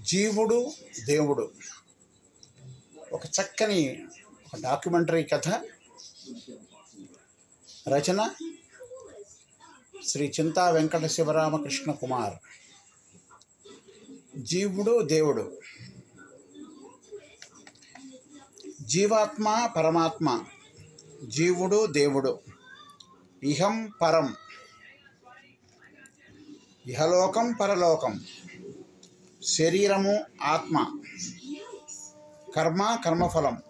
జీవుడు దేవుడు ఒక చక్కని డాక్యుమెంటరీ కథ. రచన శ్రీ చింతా వెంకట శివరామకృష్ణ కుమార్. జీవుడు దేవుడు, జీవాత్మ పరమాత్మ, జీవుడు దేవుడు, ఇహం పరం, ఇహలోకం పరలోకం, శరీరము ఆత్మ, కర్మ కర్మఫలం,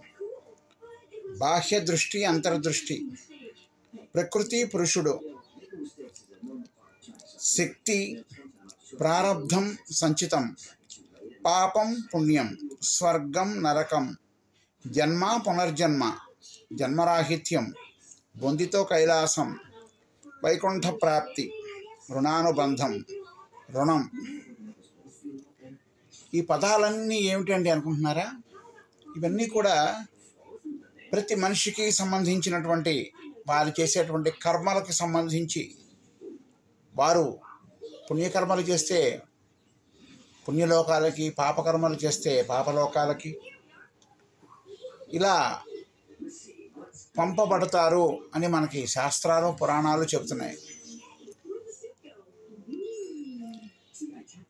బాహ్య దృష్టి అంతర్దృష్టి, ప్రకృతి పురుషుడు, శక్తి ప్రారబ్ధం సంచితం, పాపం పుణ్యం, స్వర్గం నరకం, జన్మ పునర్జన్మ, జన్మరాహిత్యం, బొందితో కైలాసం, వైకుంఠ ప్రాప్తి, రుణానుబంధం, రుణం. ఈ పదాలన్నీ ఏమిటండి అనుకుంటున్నారా? ఇవన్నీ కూడా ప్రతి మనిషికి సంబంధించినటువంటి వారు చేసేటువంటి కర్మలకు సంబంధించి, వారు పుణ్యకర్మలు చేస్తే పుణ్యలోకాలకి, పాపకర్మలు చేస్తే పాపలోకాలకి ఇలా పంపబడతారు అని మనకి శాస్త్రాలు పురాణాలు చెబుతున్నాయి.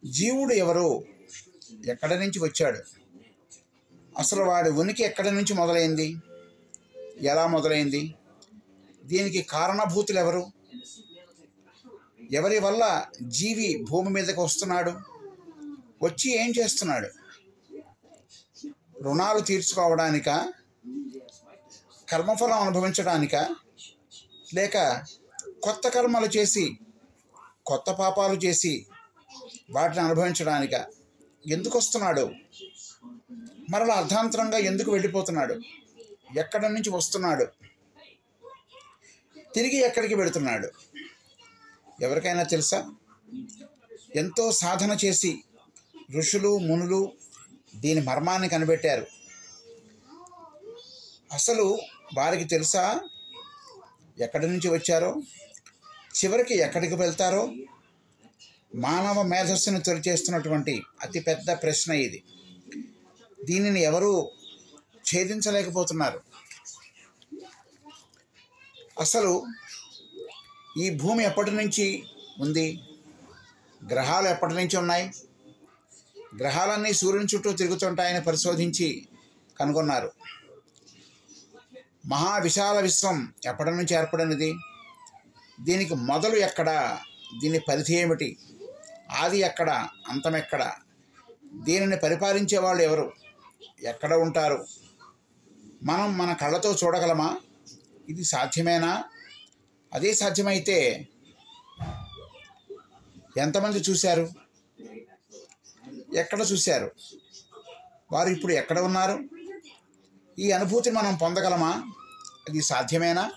జీవుడు ఎవరు? ఎక్కడి నుంచి వచ్చాడు? అసలు వాడి ఉనికి ఎక్కడి నుంచి మొదలైంది? ఎలా మొదలైంది? దీనికి కారణభూతులు ఎవరు? ఎవరి వల్ల జీవి భూమి మీదకి వస్తున్నాడు? వచ్చి ఏం చేస్తున్నాడు? రుణాలు తీర్చుకోవడానికా, కర్మఫలం అనుభవించడానికా, లేక కొత్త కర్మలు చేసి కొత్త పాపాలు చేసి వాటిని అనుభవించడానికా? ఎందుకు వస్తున్నాడు? మరలా అర్ధాంతరంగా ఎందుకు వెళ్ళిపోతున్నాడు? ఎక్కడి నుంచి వస్తున్నాడు? తిరిగి ఎక్కడికి వెళుతున్నాడు? ఎవరికైనా తెలుసా? ఎంతో సాధన చేసి ఋషులు మునులు దీని మర్మాన్ని కనిపెట్టారు. అసలు వారికి తెలుసా ఎక్కడి నుంచి వచ్చారో, చివరికి ఎక్కడికి వెళ్తారో? మానవ మేధస్సును తొలిచేస్తున్నటువంటి అతిపెద్ద ప్రశ్న ఇది. దీనిని ఎవరూ ఛేదించలేకపోతున్నారు. అసలు ఈ భూమి ఎప్పటి నుంచి ఉంది? గ్రహాలు ఎప్పటి నుంచి ఉన్నాయి? గ్రహాలన్నీ సూర్యుని చుట్టూ తిరుగుతుంటాయని పరిశోధించి కనుగొన్నారు. మహావిశాల విశ్వం ఎప్పటి నుంచి ఏర్పడినది? దీనికి మొదలు ఎక్కడ? దీని పరిధి ఏమిటి? ఆది ఎక్కడ? అంతం ఎక్కడ? దీనిని పరిపాలించే వాళ్ళు ఎవరు? ఎక్కడ ఉంటారు? మనం మన కళ్ళతో చూడగలమా? ఇది సాధ్యమేనా? అదే సాధ్యమైతే ఎంతమంది చూశారు? ఎక్కడ చూశారు? వారు ఇప్పుడు ఎక్కడ ఉన్నారు? ఈ అనుభూతిని మనం పొందగలమా? అది సాధ్యమేనా?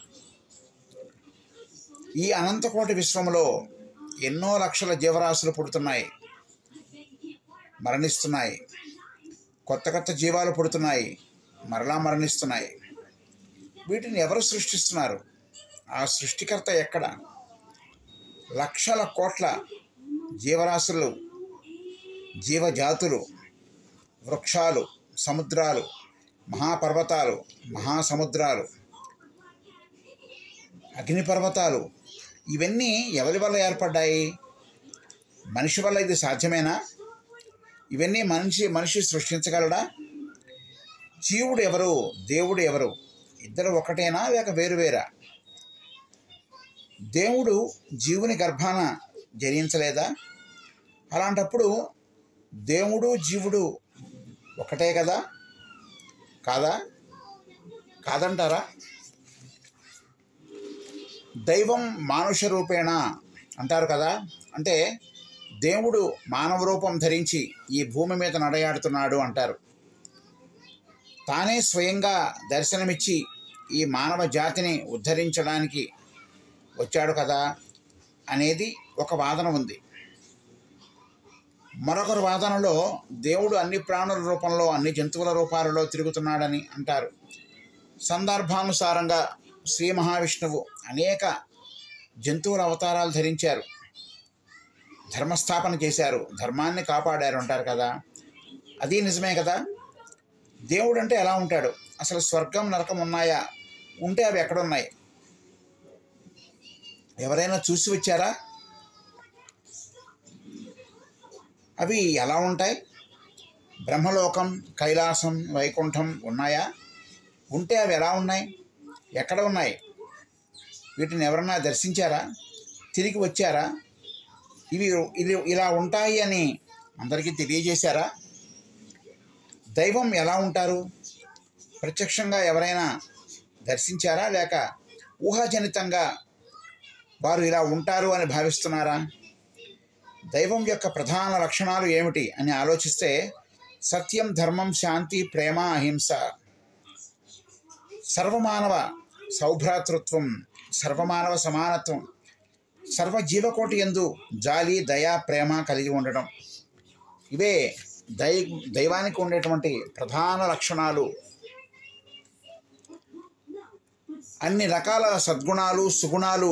ఈ అనంతకోటి విశ్వంలో ఎన్నో లక్షల జీవరాశులు పుడుతున్నాయి, మరణిస్తున్నాయి. కొత్త కొత్త జీవాలు పుడుతున్నాయి, మరలా మరణిస్తున్నాయి. వీటిని ఎవరు సృష్టిస్తున్నారు? ఆ సృష్టికర్త ఎక్కడ? లక్షల కోట్ల జీవరాశులు, జీవజాతులు, వృక్షాలు, సముద్రాలు, మహాపర్వతాలు, మహాసముద్రాలు, అగ్నిపర్వతాలు, ఇవన్నీ ఎవరి వల్ల ఏర్పడ్డాయి? మనిషి వల్ల ఇది సాధ్యమేనా? ఇవన్నీ మనిషి సృష్టించగలడా? జీవుడు ఎవరు? దేవుడు ఎవరు? ఇద్దరు ఒకటేనా లేక వేరువేరా? దేవుడు జీవుని గర్భాన జనించలేదా? అలాంటప్పుడు దేవుడు జీవుడు ఒకటే కదా? కాదా? కాదంటారా? దైవం మానుష రూపేణ అంటారు కదా. అంటే దేవుడు మానవ రూపం ధరించి ఈ భూమి మీద నడయాడుతున్నాడు అంటారు. తానే స్వయంగా దర్శనమిచ్చి ఈ మానవ జాతిని ఉద్ధరించడానికి వచ్చాడు కదా అనేది ఒక వాదన ఉంది. మరొకరు వాదనలో దేవుడు అన్ని ప్రాణుల రూపంలో, అన్ని జంతువుల రూపాలలో తిరుగుతున్నాడని అంటారు. సందర్భానుసారంగా శ్రీ మహావిష్ణువు అనేక జంతువుల అవతారాలు ధరించారు, ధర్మస్థాపన చేశారు, ధర్మాన్ని కాపాడారు అంటారు కదా. అది నిజమే కదా. దేవుడు అంటే ఎలా ఉంటాడు? అసలు స్వర్గం నరకం ఉన్నాయా? ఉంటే అవి ఎక్కడున్నాయి? ఎవరైనా చూసి వచ్చారా? అవి ఎలా ఉంటాయి? బ్రహ్మలోకం, కైలాసం, వైకుంఠం ఉన్నాయా? ఉంటే అవి ఎలా ఉన్నాయి? ఎక్కడ ఉన్నాయి? వీటిని ఎవరన్నా దర్శించారా? తిరిగి వచ్చారా? ఇవి ఇలా ఉంటాయి అని అందరికీ తెలియజేశారా? దైవం ఎలా ఉంటారు? ప్రత్యక్షంగా ఎవరైనా దర్శించారా? లేక ఊహాజనితంగా వారు ఇలా ఉంటారు అని భావిస్తున్నారా? దైవం యొక్క ప్రధాన లక్షణాలు ఏమిటి అని ఆలోచిస్తే సత్యం, ధర్మం, శాంతి, ప్రేమ, అహింస, సర్వమానవ సౌభ్రాతృత్వం, సర్వమానవ సమానత్వం, సర్వజీవకోటి యందు జాలి, దయ, ప్రేమ కలిగి ఉండడం, ఇవే దైవానికి ఉండేటువంటి ప్రధాన లక్షణాలు. అన్ని రకాల సద్గుణాలు, సుగుణాలు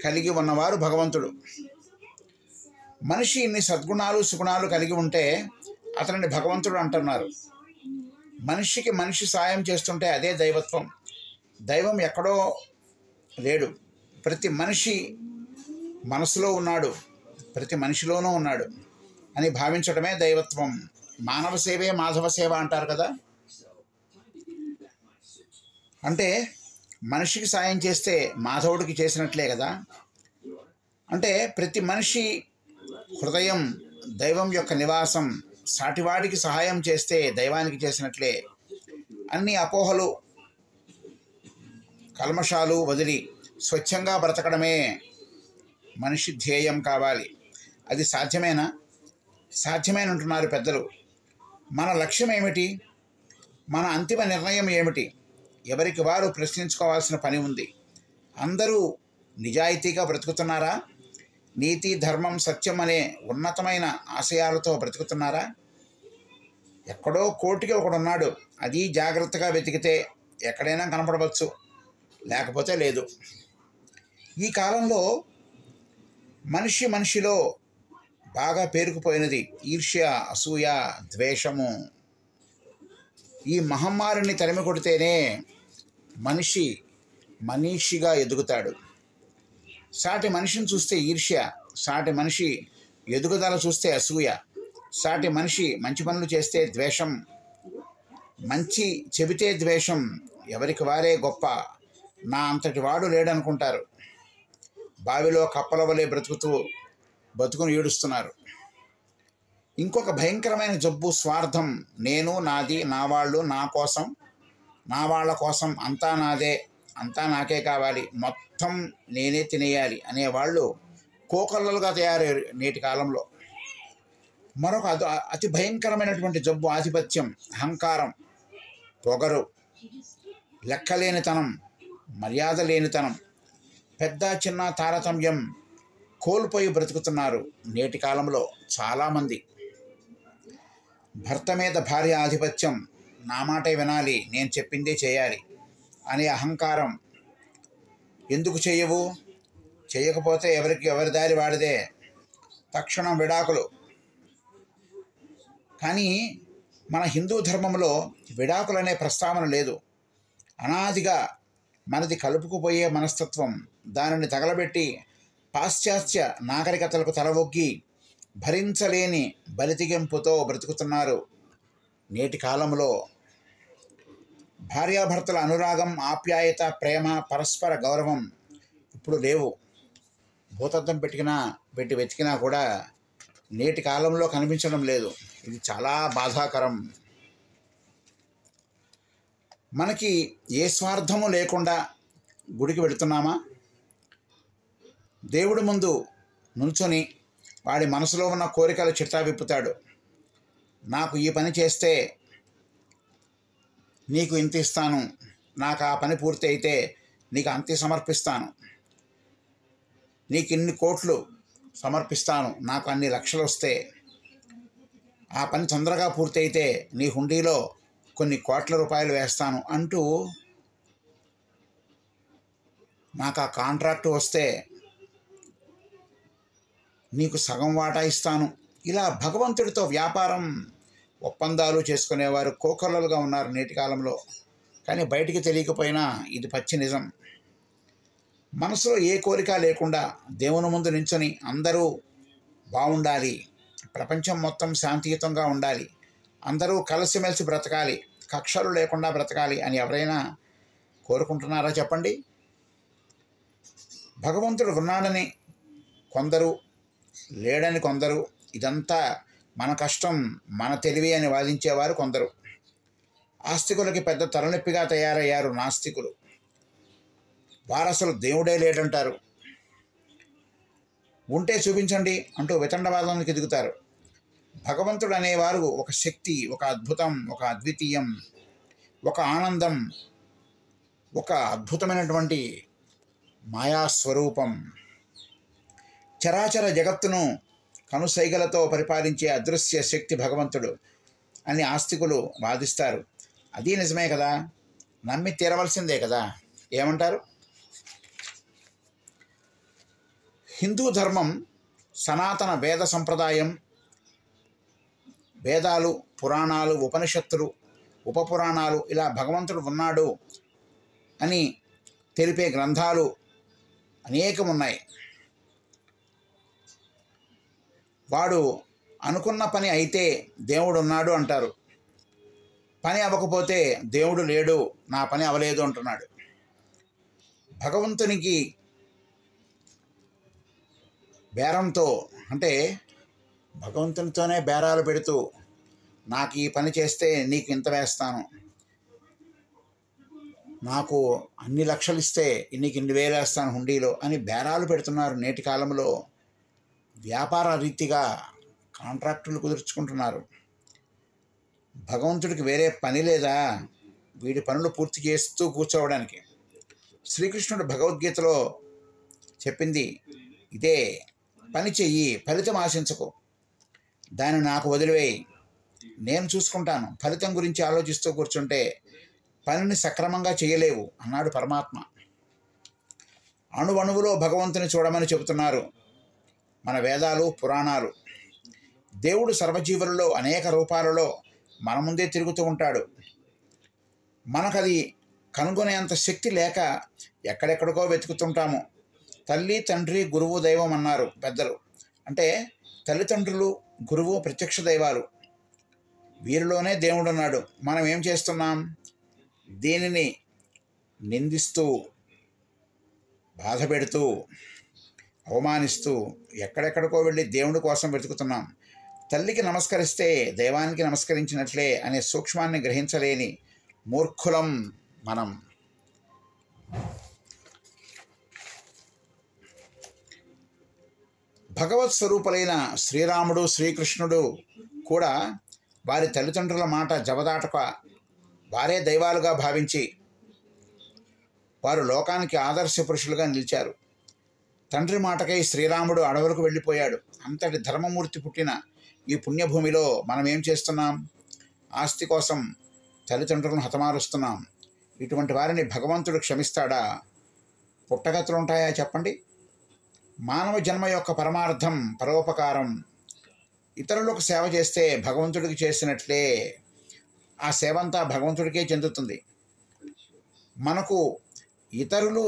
కలిగి ఉన్నవారు భగవంతుడు. మనిషి ఇన్ని సద్గుణాలు, సుగుణాలు కలిగి ఉంటే అతనిని భగవంతుడు అంటున్నారు. మనిషికి మనిషి సాయం చేస్తుంటే అదే దైవత్వం. దైవం ఎక్కడో లేడు, ప్రతి మనిషి మనసులో ఉన్నాడు, ప్రతి మనిషిలోనూ ఉన్నాడు అని భావించడమే దైవత్వం. మానవ సేవే మాధవ సేవ అంటారు కదా. అంటే మనిషికి సాయం చేస్తే మాధవుడికి చేసినట్లే కదా. అంటే ప్రతి మనిషి హృదయం దైవం యొక్క నివాసం. సాటివాడికి సహాయం చేస్తే దైవానికి చేసినట్లే. అన్ని అపోహలు, కల్మషాలు వదిలి స్వచ్ఛంగా బ్రతకడమే మనిషి ధ్యేయం కావాలి. అది సాధ్యమేనా? సాధ్యమేనంటున్నారు పెద్దలు. మన లక్ష్యం ఏమిటి? మన అంతిమ నిర్ణయం ఏమిటి? ఎవరికి వారు ప్రశ్నించుకోవాల్సిన పని ఉంది. అందరూ నిజాయితీగా బ్రతుకుతున్నారా? నీతి, ధర్మం, సత్యం అనే ఉన్నతమైన ఆశయాలతో బ్రతుకుతున్నారా? ఎక్కడో కోటికి ఒకడున్నాడు. అది జాగ్రత్తగా వెతికితే ఎక్కడైనా కనపడవచ్చు, లేకపోతే లేదు. ఈ కాలంలో మనిషిలో బాగా పేరుకుపోయినది ఈర్ష్య, అసూయ, ద్వేషము. ఈ మహమ్మారిని తరిమి కొడితేనే మనిషిగా ఎదుగుతాడు. సాటి మనిషిని చూస్తే ఈర్ష్య, సాటి మనిషి ఎదుగుదల చూస్తే అసూయ, సాటి మనిషి మంచి పనులు చేస్తే ద్వేషం, మంచి చెబితే ద్వేషం, ఎవరికి వారే గొప్ప, నా అంతటి వాడు లేడనుకుంటారు. బావిలో కప్పల వలె బతుకుని ఈడుస్తున్నారు. ఇంకొక భయంకరమైన జబ్బు స్వార్థం. నేను, నాది, నా వాళ్ళు, నా కోసం, నా వాళ్ళ కోసం, అంతా నాదే, అంతా నాకే కావాలి, మొత్తం నేనే తినేయాలి అనేవాళ్ళు కోకొల్లలుగా తయారయ్యారు నేటి కాలంలో. మరొక అతి భయంకరమైనటువంటి జబ్బు ఆధిపత్యం, అహంకారం, పొగరు, లెక్కలేనితనం, మర్యాద లేనితనం, పెద్ద చిన్న తారతమ్యం కోల్పోయి బ్రతుకుతున్నారు నేటి కాలంలో చాలామంది. భర్త మీద భార్య ఆధిపత్యం, నా మాటే వినాలి, నేను చెప్పిందే చేయాలి అనే అహంకారం. ఎందుకు చేయవు? చేయకపోతే ఎవరి దారి వాడిదే, తక్షణం విడాకులు. కానీ మన హిందూ ధర్మంలో విడాకులనే ప్రస్తావన లేదు. అనాదిగా మనది కలుపుకుపోయే మనస్తత్వం. దానిని తగలబెట్టి పాశ్చాత్య నాగరికతలకు తలవొగ్గి భరించలేని బలితిగింపుతో బ్రతుకుతున్నారు నేటి కాలంలో. భార్యాభర్తల అనురాగం, ఆప్యాయత, ప్రేమ, పరస్పర గౌరవం ఇప్పుడు లేవు. భూతద్దం పెట్టి వెతికినా కూడా నేటి కాలంలో కనిపించడం లేదు. ఇది చాలా బాధాకరం. మనకి ఏ స్వార్థము లేకుండా గుడికి వెళుతున్నామా? దేవుడి ముందు నుంచొని వాడి మనసులో ఉన్న కోరికలు చిట్టా విప్పుతాడు. నాకు ఈ పని చేస్తే నీకు ఇంత ఇస్తాను, నాకు ఆ పని పూర్తి అయితే నీకు అంతే సమర్పిస్తాను, నీకు ఇన్ని కోట్లు సమర్పిస్తాను, నాకు అన్ని లక్షలు వస్తే, ఆ పని తొందరగా పూర్తి అయితే నీ హుండీలో కొన్ని కోట్ల రూపాయలు వేస్తాను అంటూ, నాకు ఆ కాంట్రాక్టు వస్తే నీకు సగం వాటా ఇస్తాను, ఇలా భగవంతుడితో వ్యాపారం ఒప్పందాలు చేసుకునేవారు కోకొల్లలుగా ఉన్నారు నేటి కాలంలో. కానీ బయటికి తెలియకపోయినా ఇది పచ్చి నిజం. మనసులో ఏ కోరిక లేకుండా దేవుని ముందు నించొని అందరూ బాగుండాలి, ప్రపంచం మొత్తం శాంతియుతంగా ఉండాలి, అందరూ కలిసిమెలిసి బ్రతకాలి, కక్షలు లేకుండా బ్రతకాలి అని ఎవరైనా కోరుకుంటున్నారా చెప్పండి? భగవంతుడు ఉన్నాడని కొందరు, లేడని కొందరు, ఇదంతా మన కష్టం, మన తెలివి అని వాదించేవారు కొందరు. ఆస్తికులకి పెద్ద తలనొప్పిగా తయారయ్యారు నాస్తికులు. వారు అసలు దేవుడే లేడంటారు. ఉంటే చూపించండి అంటూ వితండవాదానికి దిగుతారు. భగవంతుడు అనేవారు ఒక శక్తి, ఒక అద్భుతం, ఒక అద్వితీయం, ఒక ఆనందం, ఒక అద్భుతమైనటువంటి మాయాస్వరూపం. చరాచర జగత్తును కనుసైగలతో పరిపాలించే అదృశ్య శక్తి భగవంతుడు అని ఆస్తికులు వాదిస్తారు. అది నిజమే కదా, నమ్మి తీరవలసిందే కదా. ఏమంటారు? హిందూ ధర్మం సనాతన వేద సంప్రదాయం, వేదాలు, పురాణాలు, ఉపనిషత్తులు, ఉపపురాణాలు, ఇలా భగవంతుడు ఉన్నాడు అని తెలిపే గ్రంథాలు అనేకం ఉన్నాయి. వాడు అనుకున్న పని అయితే దేవుడు ఉన్నాడు అంటారు, పని అవ్వకపోతే దేవుడు లేడు, నా పని అవ్వలేదు అంటున్నాడు. భగవంతునికి బేరంతో, అంటే భగవంతునితోనే బేరాలు పెడుతూ, నాకు ఈ పని చేస్తే నీకు ఇంత వేస్తాను, నాకు అన్ని లక్షలు ఇస్తే నీకు ఇన్ని వేలు వేస్తాను హుండీలో అని బేరాలు పెడుతున్నారు నేటి కాలంలో. వ్యాపార రీతిగా కాంట్రాక్టులు కుదుర్చుకుంటున్నారు. భగవంతుడికి వేరే పని లేదా వీడి పనులు పూర్తి చేస్తూ కూర్చోవడానికి? శ్రీకృష్ణుడు భగవద్గీతలో చెప్పింది ఇదే, పని చెయ్యి, ఫలితం ఆశించకు, దాన్ని నాకు వదిలివేయి, నేను చూసుకుంటాను. ఫలితం గురించి ఆలోచిస్తూ కూర్చుంటే పనిని సక్రమంగా చేయలేవు అన్నాడు పరమాత్మ. అణువణువులో భగవంతుని చూడమని చెబుతున్నారు మన వేదాలు, పురాణాలు. దేవుడు సర్వజీవులలో అనేక రూపాలలో మన ముందే తిరుగుతూ ఉంటాడు. మనకది కనుగొనేంత శక్తి లేక ఎక్కడెక్కడికో వెతుకుతుంటాము. తల్లి, తండ్రి, గురువు, దైవం అన్నారు పెద్దలు. అంటే తల్లిదండ్రులు, గురువు ప్రత్యక్ష దైవాలు. వీరిలోనే దేవుడు ఉన్నాడు. మనం ఏం చేస్తున్నాం? దీనిని నిందిస్తూ, బాధ పెడుతూ, అవమానిస్తూ ఎక్కడెక్కడికో వెళ్ళి దేవుడి కోసం వెతుకుతున్నాం. తల్లికి నమస్కరిస్తే దైవానికి నమస్కరించినట్లే అనే సూక్ష్మాన్ని గ్రహించలేని మూర్ఖులం మనం. భగవత్ స్వరూపులైన శ్రీరాముడు, శ్రీకృష్ణుడు కూడా వారి తల్లిదండ్రుల మాట జవదాటక వారే దైవాలుగా భావించి వారు లోకానికి ఆదర్శ పురుషులుగా నిలిచారు. తండ్రి మాటకై శ్రీరాముడు అడవులకు వెళ్ళిపోయాడు. అంతటి ధర్మమూర్తి పుట్టిన ఈ పుణ్యభూమిలో మనం ఏం చేస్తున్నాం? ఆస్తి కోసం తల్లిదండ్రులను హతమారుస్తున్నాం. ఇటువంటి వారిని భగవంతుడు క్షమిస్తాడా? పుట్టగతులు ఉంటాయా చెప్పండి? మానవ జన్మ యొక్క పరమార్థం పరోపకారం. ఇతరులకు సేవ చేస్తే భగవంతుడికి చేసినట్లే. ఆ సేవ అంతా భగవంతుడికే చెందుతుంది. మనకు ఇతరులు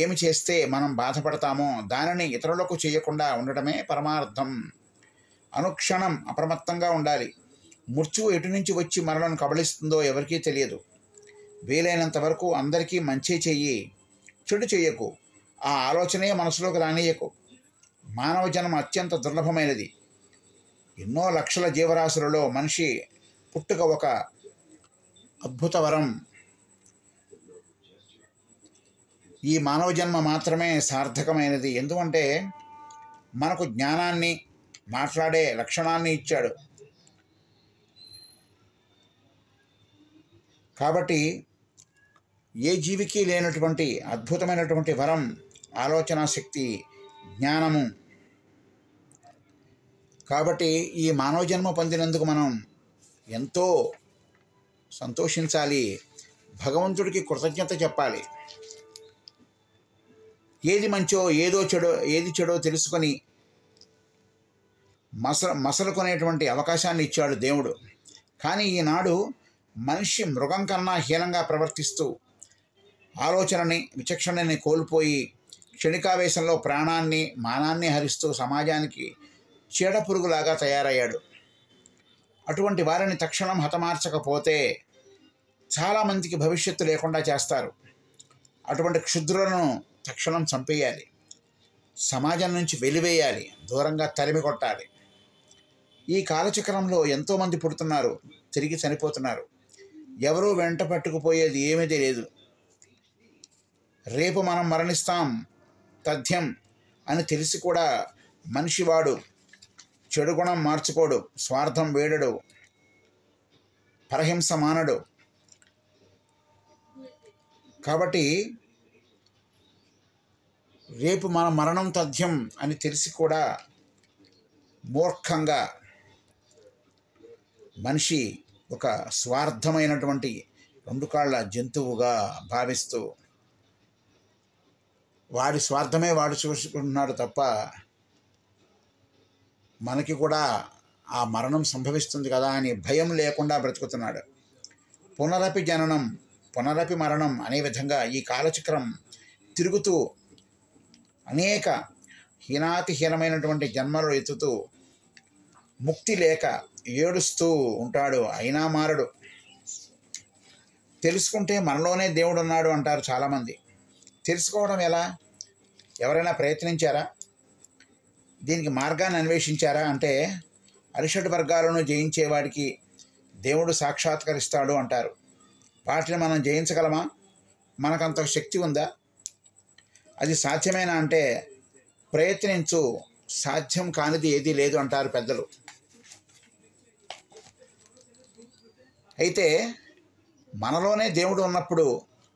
ఏమి చేస్తే మనం బాధపడతామో దానిని ఇతరులకు చేయకుండా ఉండటమే పరమార్థం. అనుక్షణం అప్రమత్తంగా ఉండాలి. మృత్యువు ఎటు నుంచి వచ్చి మనలను కబళిస్తుందో ఎవరికీ తెలియదు. వీలైనంత వరకు అందరికీ మంచి చెయ్యి, చెడు చెయ్యకు. ఆ ఆలోచనే మనసులోకి రానియకు. మానవ జన్మ అత్యంత దుర్లభమైనది. ఎన్నో లక్షల జీవరాశులలో మనిషి పుట్టుక ఒక అద్భుత వరం. ఈ మానవ జన్మ మాత్రమే సార్థకమైనది. ఎందుకంటే మనకు జ్ఞానాన్ని, మాట్లాడే లక్షణాన్ని ఇచ్చాడు. కాబట్టి ఏ జీవికి లేనటువంటి అద్భుతమైనటువంటి వరం ఆలోచన శక్తి, జ్ఞానము. కాబట్టి ఈ మానవ జన్మ పొందినందుకు మనం ఎంతో సంతోషించాలి. భగవంతుడికి కృతజ్ఞత చెప్పాలి. ఏది మంచో ఏది చెడో తెలుసుకొని మసలుకునేటువంటి అవకాశాన్ని ఇచ్చాడు దేవుడు. కానీ ఈనాడు మనిషి మృగం కన్నా హీనంగా ప్రవర్తిస్తూ ఆలోచనని విచక్షణని కోల్పోయి క్షణికావేశంలో ప్రాణాన్ని మానాన్ని హరిస్తూ సమాజానికి చీడపురుగులాగా తయారయ్యాడు. అటువంటి వారిని తక్షణం హతమార్చకపోతే చాలామందికి భవిష్యత్తు లేకుండా చేస్తారు. అటువంటి క్షుద్రులను తక్షణం చంపేయాలి, సమాజం నుంచి వెలివేయాలి, దూరంగా తరిమి కొట్టాలి. ఈ కాలచక్రంలో ఎంతోమంది పుడుతున్నారు, తిరిగి చనిపోతున్నారు. ఎవరూ వెంట పట్టుకుపోయేది ఏమీ లేదు. రేపు మనం మరణిస్తాం తథ్యం అని తెలిసి కూడా మనిషివాడు చెడు గుణం మార్చుకోడు, స్వార్థం వేడడు, పరహింస మానడు. కాబట్టి రేపు మన మరణం తథ్యం అని తెలిసి కూడా మూర్ఖంగా మనిషి ఒక స్వార్థమైనటువంటి రెండు కాళ్ళ జంతువుగా భావిస్తూ వాడి స్వార్థమే వాడు చూసుకుంటున్నాడు తప్ప మనకి కూడా ఆ మరణం సంభవిస్తుంది కదా అని భయం లేకుండా బ్రతుకుతున్నాడు. పునరపి జననం పునరపి మరణం అనే విధంగా ఈ కాలచక్రం తిరుగుతూ అనేక హీనాతిహీనమైనటువంటి జన్మలు ఎత్తుతూ ముక్తి లేక ఏడుస్తూ ఉంటాడు. అయినా మారడు. తెలుసుకుంటే మనలోనే దేవుడు ఉన్నాడు అంటారు చాలామంది. తెలుసుకోవడం ఎలా? ఎవరైనా ప్రయత్నించారా? దీనికి మార్గాన్ని అన్వేషించారా? అంటే అరిషడ్ వర్గాలను జయించేవాడికి దేవుడు సాక్షాత్కరిస్తాడు అంటారు. వాటిని మనం జయించగలమా? మనకంత శక్తి ఉందా? అది సాధ్యమేనా అంటే ప్రయత్నించు, సాధ్యం కానిది ఏదీ లేదు అంటారు పెద్దలు. అయితే మనలోనే దేవుడు ఉన్నప్పుడు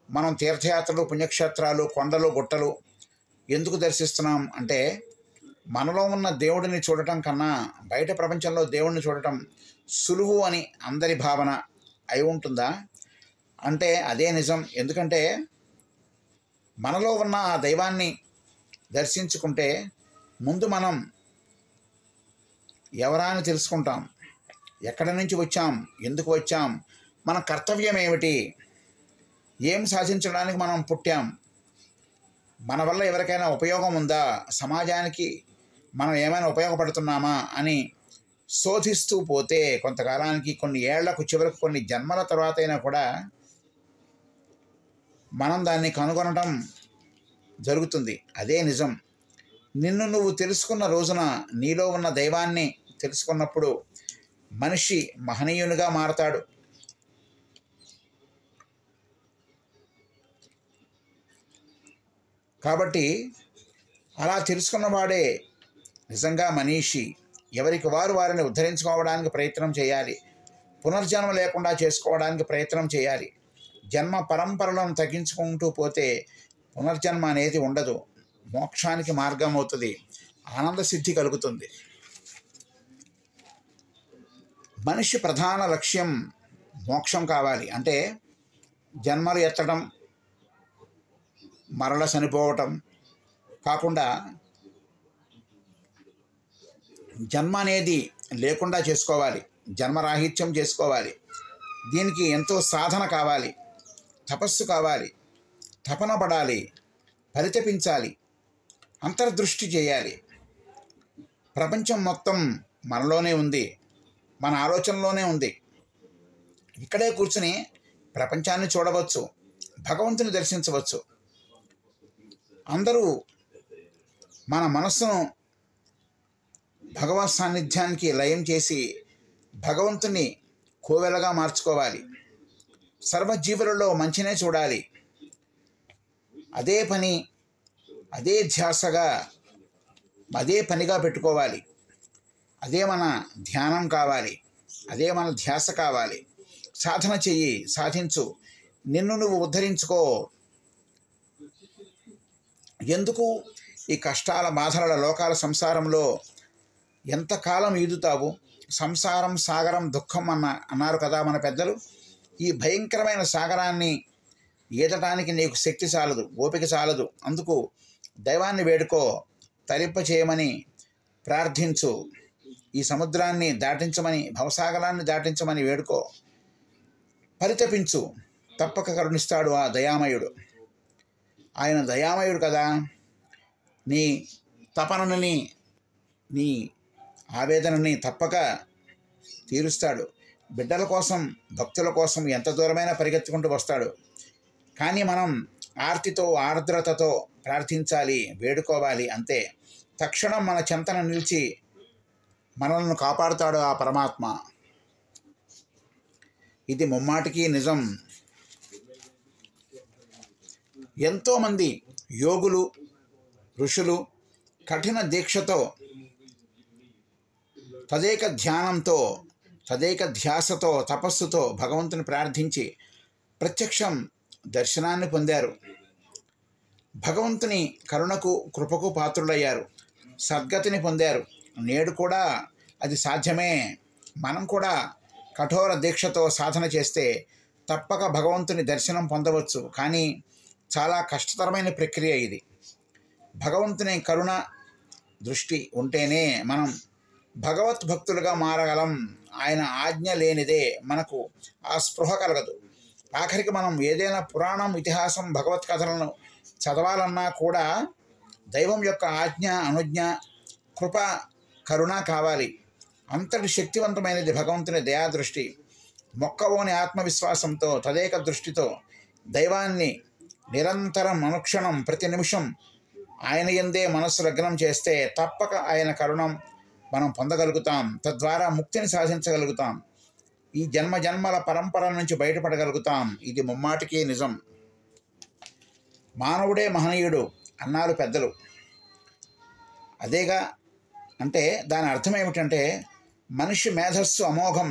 మనం తీర్థయాత్రలు, పుణ్యక్షేత్రాలు, కొండలు, గుట్టలు ఎందుకు దర్శిస్తున్నాం అంటే మనలో ఉన్న దేవుడిని చూడటం కన్నా బయట ప్రపంచంలో దేవుడిని చూడటం సులువు అని అందరి భావన అయి ఉంటుందా అంటే అదే నిజం. ఎందుకంటే మనలో ఉన్న ఆ దైవాన్ని దర్శించుకుంటే ముందు మనం ఎవరా అని తెలుసుకుంటాం. ఎక్కడి నుంచి వచ్చాం, ఎందుకు వచ్చాం, మన కర్తవ్యం ఏమిటి, ఏం సాధించడానికి మనం పుట్టాం, మన వల్ల ఎవరికైనా ఉపయోగం ఉందా, సమాజానికి మనం ఏమైనా ఉపయోగపడుతున్నామా అని శోధిస్తూ పోతే కొంతకాలానికి, కొన్ని ఏళ్లకు, చివరకు కొన్ని జన్మల తర్వాత అయినా కూడా మనం దాన్ని కనుగొనటం జరుగుతుంది. అదే నిజం. నిన్ను నువ్వు తెలుసుకున్న రోజున, నీలో ఉన్న దైవాన్ని తెలుసుకున్నప్పుడు మనిషి మహనీయునిగా మారతాడు. కాబట్టి అలా తెలుసుకున్నవాడే నిజంగా మనీషి. ఎవరికి వారు వారిని ఉద్ధరించుకోవడానికి ప్రయత్నం చేయాలి. పునర్జన్మ లేకుండా చేసుకోవడానికి ప్రయత్నం చేయాలి. జన్మ పరంపరలను తగ్గించుకుంటూ పోతే పునర్జన్మ అనేది ఉండదు. మోక్షానికి మార్గం అవుతుంది, ఆనంద సిద్ధి కలుగుతుంది. మనిషి ప్రధాన లక్ష్యం మోక్షం కావాలి. అంటే జన్మలు ఎత్తడం, మరల చనిపోవటం కాకుండా జన్మ అనేది లేకుండా చేసుకోవాలి, జన్మరాహిత్యం చేసుకోవాలి. దీనికి ఎంతో సాధన కావాలి, తపస్సు కావాలి, తపన పడాలి, పరితపించాలి, అంతర్దృష్టి చేయాలి. ప్రపంచం మొత్తం మనలోనే ఉంది, మన ఆలోచనలోనే ఉంది. ఇక్కడే కూర్చుని ప్రపంచాన్ని చూడవచ్చు, భగవంతుని దర్శించవచ్చు. అందరూ మన మనస్సును భగవత్ సాన్నిధ్యానికి లయం చేసి భగవంతుని కోవెలగా మార్చుకోవాలి. సర్వజీవులలో మంచినే చూడాలి. అదే పని, అదే ధ్యాసగా, అదే పనిగా పెట్టుకోవాలి. అదే మన ధ్యానం కావాలి, అదే మన ధ్యాస కావాలి. సాధన చెయ్యి, సాధించు, నిన్ను నువ్వు ఉద్ధరించుకో. ఎందుకు ఈ కష్టాల, బాధల లోకాల సంసారంలో ఎంతకాలం ఈదుతావు? సంసారం సాగరం దుఃఖం అన్నారు కదా మన పెద్దలు. ఈ భయంకరమైన సాగరాన్ని ఈదటానికి నీకు శక్తి చాలదు, ఓపిక చాలదు. అందుకు దైవాన్ని వేడుకో, తరింప చేయమని ప్రార్థించు. ఈ సముద్రాన్ని దాటించమని, భవసాగరాన్ని దాటించమని వేడుకో, పరితపించు, తప్పక కరుణిస్తాడు ఆ దయామయుడు. ఆయన దయామయుడు కదా. నీ తపనని, నీ ఆవేదనని తప్పక తీరుస్తాడు. బిడ్డల కోసం, భక్తుల కోసం ఎంత దూరమైనా పరిగెత్తుకుంటూ వస్తాడు. కానీ మనం ఆర్తితో, ఆర్ద్రతతో ప్రార్థించాలి, వేడుకోవాలి, అంతే. తక్షణం మన చెంతన నిలిచి మనల్ని కాపాడుతాడు ఆ పరమాత్మ. ఇది ముమ్మాటికి నిజం. ఎంతోమంది యోగులు, ఋషులు కఠిన దీక్షతో, తదేక ధ్యానంతో, తదేక ధ్యాసతో, తపస్సుతో భగవంతుని ప్రార్థించి ప్రత్యక్షం దర్శనాన్ని పొందారు. భగవంతుని కరుణకు, కృపకు పాత్రులయ్యారు, సద్గతిని పొందారు. నేడు కూడా అది సాధ్యమే. మనం కూడా కఠోర దీక్షతో సాధన చేస్తే తప్పక భగవంతుని దర్శనం పొందవచ్చు. కానీ చాలా కష్టతరమైన ప్రక్రియ ఇది. భగవంతుని కరుణ దృష్టి ఉంటేనే మనం భగవద్భక్తులుగా మారగలం. ఆయన ఆజ్ఞ లేనిదే మనకు ఆ స్పృహ కలగదు. ఆఖరికి మనం ఏదైనా పురాణం, ఇతిహాసం, భగవత్ కథలను చదవాలన్నా కూడా దైవం యొక్క ఆజ్ఞ, అనుజ్ఞ, కృప, కరుణ కావాలి. అంతటి శక్తివంతమైనది భగవంతుని దయాదృష్టి. మొక్కవోని ఆత్మవిశ్వాసంతో, తదేక దృష్టితో దైవాన్ని నిరంతరం, అనుక్షణం, ప్రతి నిమిషం ఆయన యందే మనస్సు లగ్నం చేస్తే తప్పక ఆయన కరుణం మనం పొందగలుగుతాం. తద్వారా ముక్తిని సాధించగలుగుతాం. ఈ జన్మ జన్మల పరంపర నుంచి బయటపడగలుగుతాం. ఇది ముమ్మాటికి నిజం. మానవుడే మహనీయుడు అన్నారు పెద్దలు. అదేగా అంటే దాని అర్థం ఏమిటంటే మనిషి మేధస్సు అమోఘం,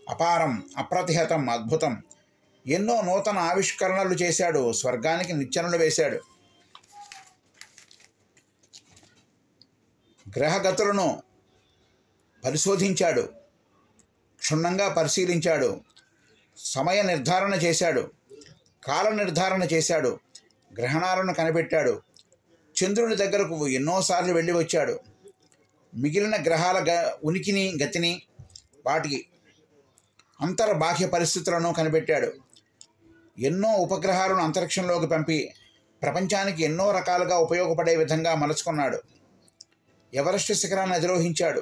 అపారం, అప్రతిహతం, అద్భుతం. ఎన్నో నూతన ఆవిష్కరణలు చేశాడు. స్వర్గానికి నిచ్చెనలు వేశాడు. గ్రహగతులను పరిశోధించాడు, క్షుణ్ణంగా పరిశీలించాడు, సమయ నిర్ధారణ చేశాడు, కాల నిర్ధారణ చేశాడు, గ్రహణాలను కనిపెట్టాడు, చంద్రుని దగ్గరకు ఎన్నోసార్లు వెళ్ళి వచ్చాడు, మిగిలిన గ్రహాల ఉనికిని, గతిని, వాటి అంతర్బాహ్య పరిస్థితులను కనిపెట్టాడు. ఎన్నో ఉపగ్రహాలను అంతరిక్షంలోకి పంపి ప్రపంచానికి ఎన్నో రకాలుగా ఉపయోగపడే విధంగా మలుచుకున్నాడు. ఎవరెస్ట్ శిఖరాన్ని అధిరోహించాడు.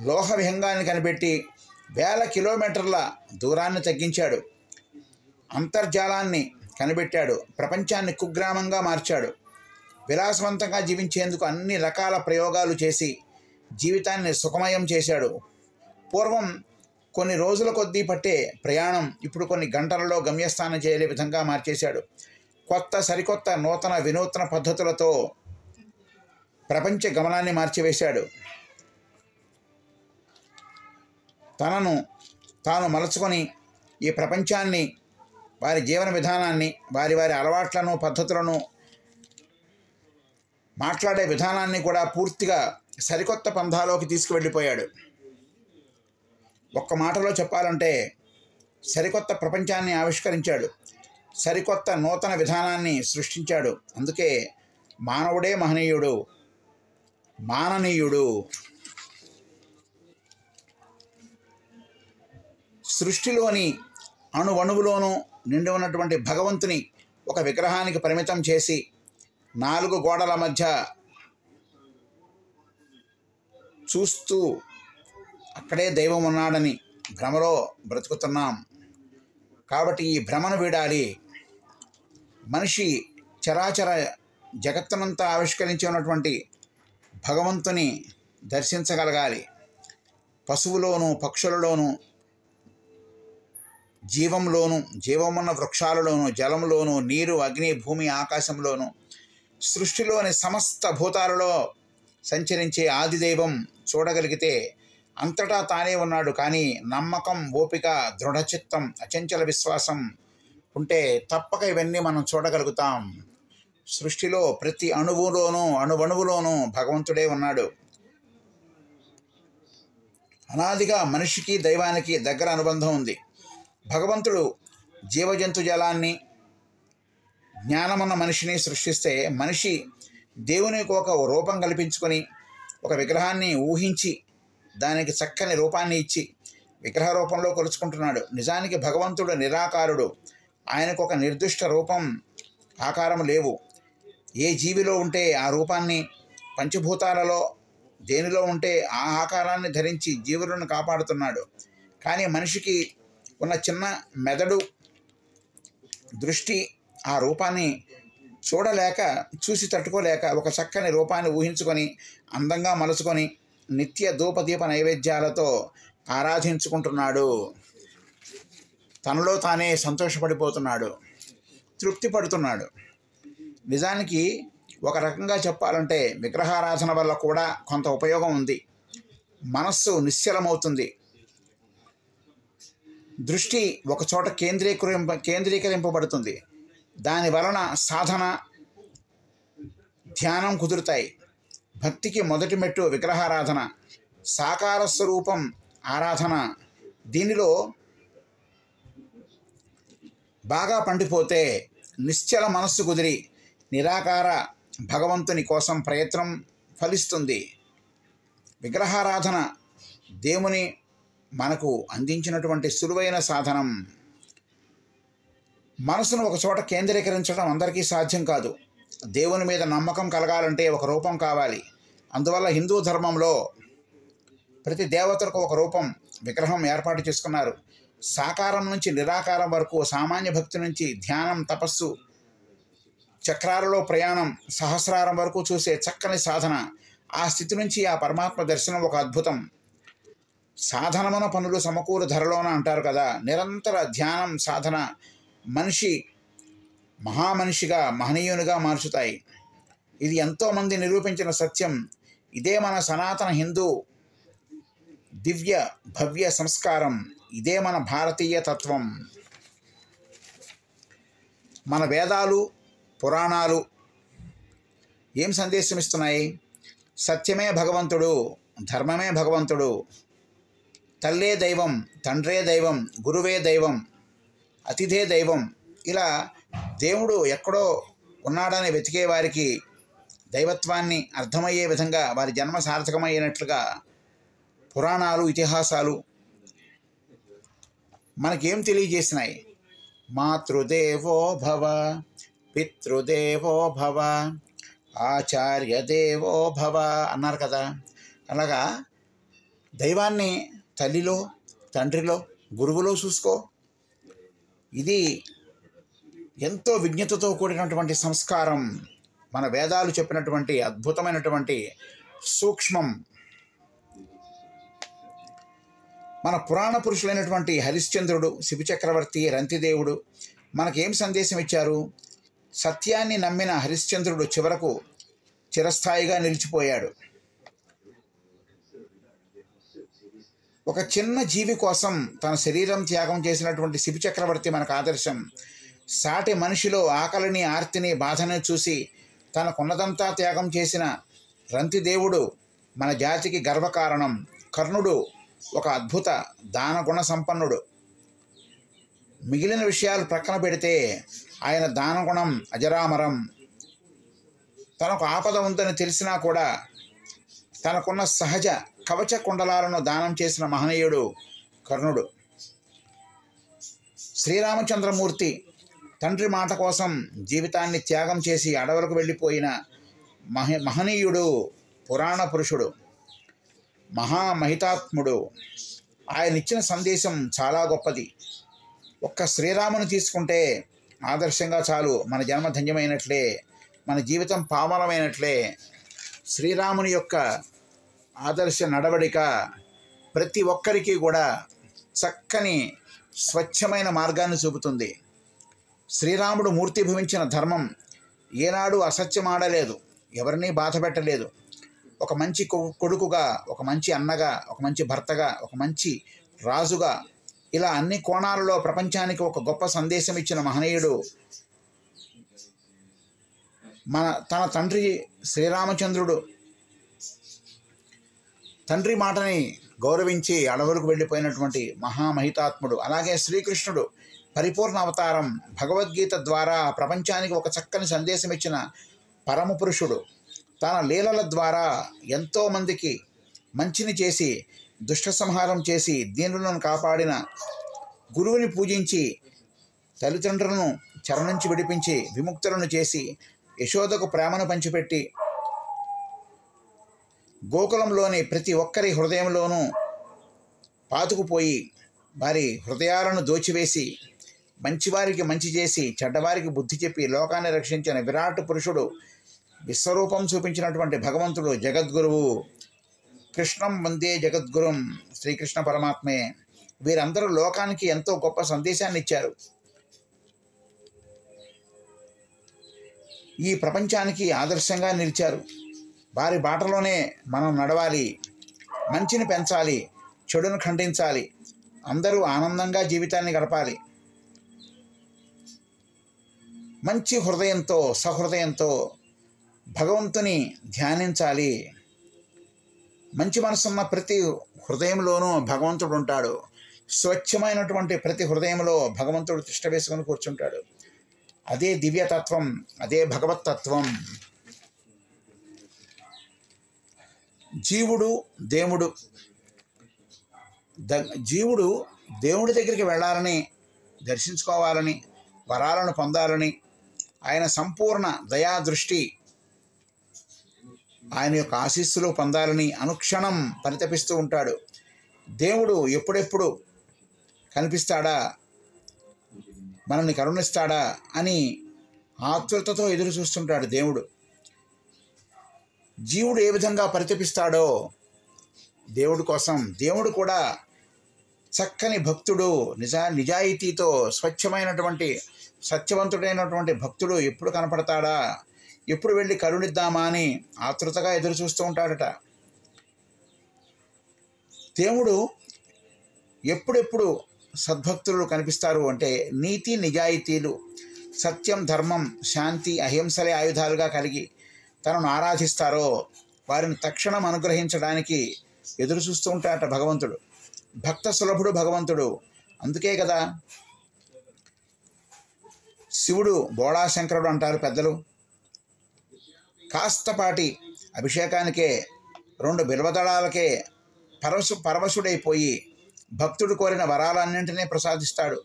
లోహ విహంగాన్ని కనిపెట్టి వేల కిలోమీటర్ల దూరాన్ని తగ్గించాడు. అంతర్జాలాన్ని కనిపెట్టాడు. ప్రపంచాన్ని కుగ్రామంగా మార్చాడు. విలాసవంతంగా జీవించేందుకు అన్ని రకాల ప్రయోగాలు చేసి జీవితాన్ని సుఖమయం చేశాడు. పూర్వం కొన్ని రోజుల కొద్దీ పట్టే ప్రయాణం ఇప్పుడు కొన్ని గంటలలో గమ్యస్థానం చేయలే విధంగా మార్చేశాడు. కొత్త, సరికొత్త, నూతన, వినూత్న పద్ధతులతో ప్రపంచ గమనాన్ని మార్చివేశాడు. తనను తాను మలుచుకొని ఈ ప్రపంచాన్ని, వారి జీవన విధానాన్ని, వారి వారి అలవాట్లను, పద్ధతులను, మాట్లాడే విధానాన్ని కూడా పూర్తిగా సరికొత్త పంథాలోకి తీసుకువెళ్ళిపోయాడు. ఒక్క మాటలో చెప్పాలంటే సరికొత్త ప్రపంచాన్ని ఆవిష్కరించాడు. సరికొత్త నూతన విధానాన్ని సృష్టించాడు. అందుకే మానవుడే మహనీయుడు, మాననీయుడు. సృష్టిలోని అణువణువులోనూ నిండి ఉన్నటువంటి భగవంతుని ఒక విగ్రహానికి పరిమితం చేసి 4 గోడల మధ్య చూస్తూ అక్కడే దైవం ఉన్నాడని భ్రమలో బ్రతుకుతున్నాం. కాబట్టి ఈ భ్రమను వీడాలి. మనిషి చరాచర జగత్తునంతా ఆవిష్కరించి ఉన్నటువంటి భగవంతుని దర్శించగలగాలి. పశువులోను, పక్షులలోను, జీవంలోను, జీవమున్న వృక్షాలలోను, జలంలోను, నీరు, అగ్ని, భూమి, ఆకాశంలోను, సృష్టిలోని సమస్త భూతాలలో సంచరించే ఆదిదైవం చూడగలిగితే అంతటా తానే ఉన్నాడు. కానీ నమ్మకం, ఓపిక, దృఢచిత్తం, అచంచల విశ్వాసం ఉంటే తప్పక ఇవన్నీ మనం చూడగలుగుతాం. సృష్టిలో ప్రతి అణువులోనూ, అణువణువులోనూ భగవంతుడే ఉన్నాడు. అనాదిగా మనిషికి, దైవానికి దగ్గర అనుబంధం ఉంది. భగవంతుడు జీవజంతు జలాన్ని, జ్ఞానమున్న మనిషిని సృష్టిస్తే మనిషి దేవునికి ఒక రూపం కల్పించుకొని ఒక విగ్రహాన్ని ఊహించి దానికి చక్కని రూపాన్ని ఇచ్చి విగ్రహ రూపంలో కొలుచుకుంటున్నాడు. నిజానికి భగవంతుడు నిరాకారుడు. ఆయనకు ఒక నిర్దిష్ట రూపం ఆకారం లేవు. ఏ జీవిలో ఉంటే ఆ రూపాన్ని, పంచభూతాలలో దేనిలో ఉంటే ఆ ఆకారాన్ని ధరించి జీవులను కాపాడుతున్నాడు. కానీ మనిషికి ఉన్న చిన్న మెదడు, దృష్టి ఆ రూపాన్ని చూడలేక, చూసి తట్టుకోలేక ఒక చక్కని రూపాన్ని ఊహించుకొని అందంగా మలుచుకొని నిత్య ధూపదీప నైవేద్యాలతో ఆరాధించుకుంటున్నాడు. తనలో తానే సంతోషపడిపోతున్నాడు, తృప్తి పడుతున్నాడు. నిజానికి ఒక రకంగా చెప్పాలంటే విగ్రహారాధన వల్ల కూడా కొంత ఉపయోగం ఉంది. మనస్సు నిశ్చలమవుతుంది. దృష్టి ఒకచోట కేంద్రీకరింపబడుతుంది. దాని వలన సాధన, ధ్యానం కుదురుతాయి. భక్తికి మొదటి మెట్టు విగ్రహారాధన, సాకార స్వరూపం ఆరాధన. దీనిలో బాగా పండిపోతే నిశ్చల మనస్సు కుదిరి నిరాకార భగవంతుని కోసం ప్రయత్నం ఫలిస్తుంది. విగ్రహారాధన దేవుని మనకు అందించినటువంటి సులువైన సాధనం. మనసును ఒకచోట కేంద్రీకరించడం అందరికీ సాధ్యం కాదు. దేవుని మీద నమ్మకం కలగాలంటే ఒక రూపం కావాలి. అందువల్ల హిందూ ధర్మంలో ప్రతి దేవతలకు ఒక రూపం, విగ్రహం ఏర్పాటు చేసుకున్నారు. సాకారం నుంచి నిరాకారం వరకు, సామాన్య భక్తి నుంచి ధ్యానం, తపస్సు, చక్రాలలో ప్రయాణం, సహస్రారం వరకు చూసే చక్కని సాధన. ఆ స్థితి నుంచి ఆ పరమాత్మ దర్శనం ఒక అద్భుతం. సాధనమున పనులు సమకూరు ధరలోన అంటారు కదా. నిరంతర ధ్యానం, సాధన మనిషి మహామనిషిగా, మహనీయునిగా మార్చుతాయి. ఇది ఎంతోమంది నిరూపించిన సత్యం. ఇదే మన సనాతన హిందూ దివ్య భవ్య సంస్కారం. ఇదే మన భారతీయ తత్వం. మన వేదాలు, పురాణాలు ఏం సందేశం ఇస్తున్నాయి? సత్యమే భగవంతుడు, ధర్మమే భగవంతుడు, తల్లే దైవం, తండ్రే దైవం, గురువే దైవం, అతిథే దైవం. ఇలా దేవుడు ఎక్కడో ఉన్నాడని వెతికే వారికి దైవత్వాన్ని అర్థమయ్యే విధంగా, వారి జన్మ సార్థకమయ్యేటట్లుగా పురాణాలు, ఇతిహాసాలు మనకేం తెలియజేసినాయి? మాతృదేవో భవ, పితృదేవో భవ, ఆచార్యదేవో భవ అన్నారు కదా. అలాగా దైవాన్ని తల్లిలో, తండ్రిలో, గురువులో చూసుకో. ఇది ఎంతో విజ్ఞతతో కూడినటువంటి సంస్కారం. మన వేదాలు చెప్పినటువంటి అద్భుతమైనటువంటి సూక్ష్మం. మన పురాణ పురుషులైనటువంటి హరిశ్చంద్రుడు, శివచక్రవర్తి, రంతిదేవుడు మనకేం సందేశం ఇచ్చారు? సత్యాన్ని నమ్మిన హరిశ్చంద్రుడు చివరకు చిరస్థాయిగా నిలిచిపోయాడు. ఒక చిన్న జీవి కోసం తన శరీరం త్యాగం చేసినటువంటి శివచక్రవర్తి మనకు ఆదర్శం. సాటి మనిషిలో ఆకలిని, ఆర్తిని, బాధని చూసి తనకున్నదంతా త్యాగం చేసిన రంతిదేవుడు మన జాతికి గర్వకారణం. కర్ణుడు ఒక అద్భుత దానగుణ సంపన్నుడు. మిగిలిన విషయాలు ప్రక్కన పెడితే ఆయన దానగుణం అజరామరం. తనకు ఆపద ఉందని తెలిసినా కూడా తనకున్న సహజ కవచ కుండలాలను దానం చేసిన మహనీయుడు కర్ణుడు. శ్రీరామచంద్రమూర్తి తండ్రి మాట కోసం జీవితాన్ని త్యాగం చేసి అడవులకు వెళ్ళిపోయిన మహనీయుడు, పురాణ పురుషుడు, మహామహితాత్ముడు. ఆయన ఇచ్చిన సందేశం చాలా గొప్పది. ఒక్క శ్రీరాముని తీసుకుంటే ఆదర్శంగా చాలు. మన జన్మ ధన్యమైనట్లే, మన జీవితం పావనమైనట్లే. శ్రీరాముని యొక్క ఆదర్శ నడవడిక ప్రతి ఒక్కరికి కూడా చక్కని స్వచ్ఛమైన మార్గాన్ని చూపుతుంది. శ్రీరాముడు మూర్తిభవించిన ధర్మం ఏనాడు అసత్యమాడలేదు, ఎవరినీ బాధ పెట్టలేదు. ఒక మంచి కొడుకుగా, ఒక మంచి అన్నగా, ఒక మంచి భర్తగా, ఒక మంచి రాజుగా, ఇలా అన్ని కోణాలలో ప్రపంచానికి ఒక గొప్ప సందేశం ఇచ్చిన మహనీయుడు తన తండ్రి శ్రీరామచంద్రుడు. తండ్రి మాటని గౌరవించి అడవులకు వెళ్ళిపోయినటువంటి మహామహితాత్ముడు. అలాగే శ్రీకృష్ణుడు పరిపూర్ణ అవతారం. భగవద్గీత ద్వారా ప్రపంచానికి ఒక చక్కని సందేశం ఇచ్చిన పరమపురుషుడు. తన లీలల ద్వారా ఎంతోమందికి మంచిని చేసి దుష్ట సంహారం చేసి దీనులను కాపాడిన గురువుని పూజించి తల్లిదండ్రులను చెర నుంచి విడిపించి విముక్తులను చేసి యశోదకు ప్రేమను పంచిపెట్టి గోకులంలోని ప్రతి ఒక్కరి హృదయంలోనూ పాతుకుపోయి వారి హృదయాలను దోచివేసి మంచివారికి మంచి చేసి చెడ్డవారికి బుద్ధి చెప్పి లోకాన్ని రక్షించిన విరాట్ పురుషుడు, విశ్వరూపం చూపించినటువంటి భగవంతుడు, జగద్గురువు, కృష్ణం వందే జగద్గురుం, శ్రీకృష్ణ పరమాత్మే. వీరందరూ లోకానికి ఎంతో గొప్ప సందేశాన్ని ఇచ్చారు. ఈ ప్రపంచానికి ఆదర్శంగా నిలిచారు. వారి బాటలోనే మనం నడవాలి, మంచిని పెంచాలి, చెడును ఖండించాలి, అందరూ ఆనందంగా జీవితాన్ని గడపాలి. మంచి హృదయంతో సహృదయంతో భగవంతుని ధ్యానించాలి. మంచి మనసున్న ప్రతి హృదయంలోనూ భగవంతుడు ఉంటాడు. స్వచ్ఛమైనటువంటి ప్రతి హృదయంలో భగవంతుడు తిష్ట వేసుకొని కూర్చుంటాడు. అదే దివ్యతత్వం, అదే భగవత్తత్వం. జీవుడు దేవుడి దగ్గరికి వెళ్ళాలని, దర్శించుకోవాలని, వరాలను పొందాలని, ఆయన సంపూర్ణ దయాదృష్టి, ఆయన యొక్క ఆశీస్సులు పొందాలని అనుక్షణం పరితపిస్తూ ఉంటాడు. దేవుడు ఎప్పుడెప్పుడు కనిపిస్తాడా, మనల్ని కరుణిస్తాడా అని ఆతృతతో ఎదురు చూస్తుంటాడు దేవుడు. జీవుడు ఏ విధంగా పరితపిస్తాడో దేవుడి కోసం, దేవుడు కూడా చక్కని భక్తుడు, నిజాయితీతో స్వచ్ఛమైనటువంటి సత్యవంతుడైనటువంటి భక్తుడు ఎప్పుడు కనపడతాడా, ఎప్పుడు వెళ్ళి కరుణిద్దామా అని ఆతృతగా ఎదురు చూస్తూ ఉంటాడట. దేవుడు ఎప్పుడెప్పుడు సద్భక్తులు కనిపిస్తారు అంటే, నీతి నిజాయితీలు, సత్యం, ధర్మం, శాంతి, అహింసలే ఆయుధాలుగా కలిగి తనను ఆరాధిస్తారో వారిని తక్షణం అనుగ్రహించడానికి ఎదురు చూస్తూ ఉంటాడట భగవంతుడు. భక్త సులభుడు భగవంతుడు. అందుకే కదా శివుడు బోళాశంకరుడు అంటారు పెద్దలు. కాస్తపాటి అభిషేకానికే 2 బిల్వదళాలకే పరవశుడైపోయి భక్తుడు కోరిన వరాలన్నింటినీ ప్రసాదిస్తాడు.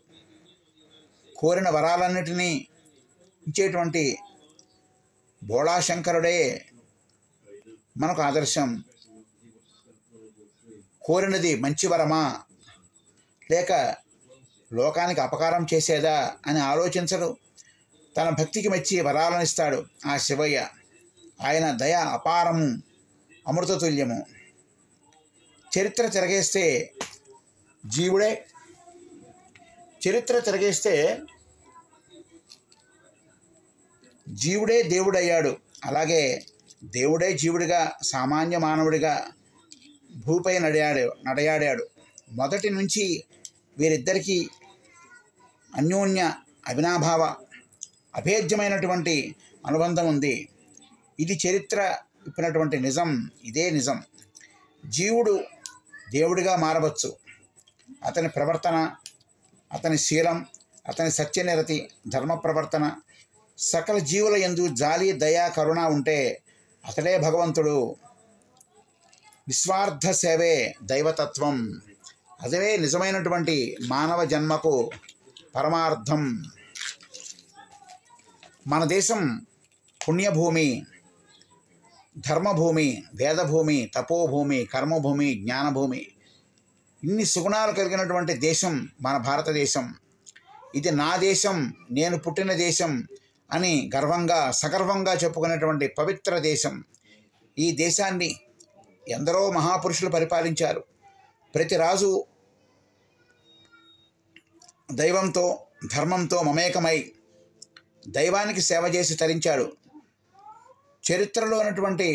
కోరిన వరాలన్నింటినీ ఇచ్చేటువంటి బోళాశంకరుడే మనకు ఆదర్శం. కోరినది మంచి వరమా లేక లోకానికి అపకారం చేసేదా అని ఆలోచించడు. తన భక్తికి మెచ్చి వరాలను ఇస్తాడు ఆ శివయ్య. ఆయన దయ అపారము, అమృతతుల్యము. చరిత్ర తిరగేస్తే జీవుడే దేవుడయ్యాడు. అలాగే దేవుడే జీవుడిగా, సామాన్య మానవుడిగా భూపై నడయాడాడు. మొదటి నుంచి వీరిద్దరికీ అన్యోన్య అవినాభావ అభేద్యమైనటువంటి అనుబంధం ఉంది. ఇది చరిత్ర ఇప్పినటువంటి నిజం. ఇదే నిజం. జీవుడు దేవుడిగా మారవచ్చు. అతని ప్రవర్తన, అతని శీలం, అతని సత్యనిరతి, ధర్మ ప్రవర్తన, సకల జీవుల యందు జాలి, దయ, కరుణ ఉంటే అతడే భగవంతుడు. నిస్వార్థ సేవే దైవతత్వం. అదే నిజమైనటువంటి మానవ జన్మకు పరమార్థం. మన దేశం పుణ్యభూమి, ధర్మభూమి, వేదభూమి, తపోభూమి, కర్మభూమి, జ్ఞానభూమి. ఇన్ని సుగుణాలు కలిగినటువంటి దేశం మన భారతదేశం. ఇది నా దేశం, నేను పుట్టిన దేశం అని గర్వంగా, సగర్వంగా చెప్పుకునేటువంటి పవిత్ర దేశం. ఈ దేశాన్ని ఎందరో మహాపురుషులు పరిపాలించారు. ప్రతి రాజు దైవంతో, ధర్మంతో మమేకమై దైవానికి సేవ చేసి తరించాడు. చరిత్రలో ఉన్నటువంటి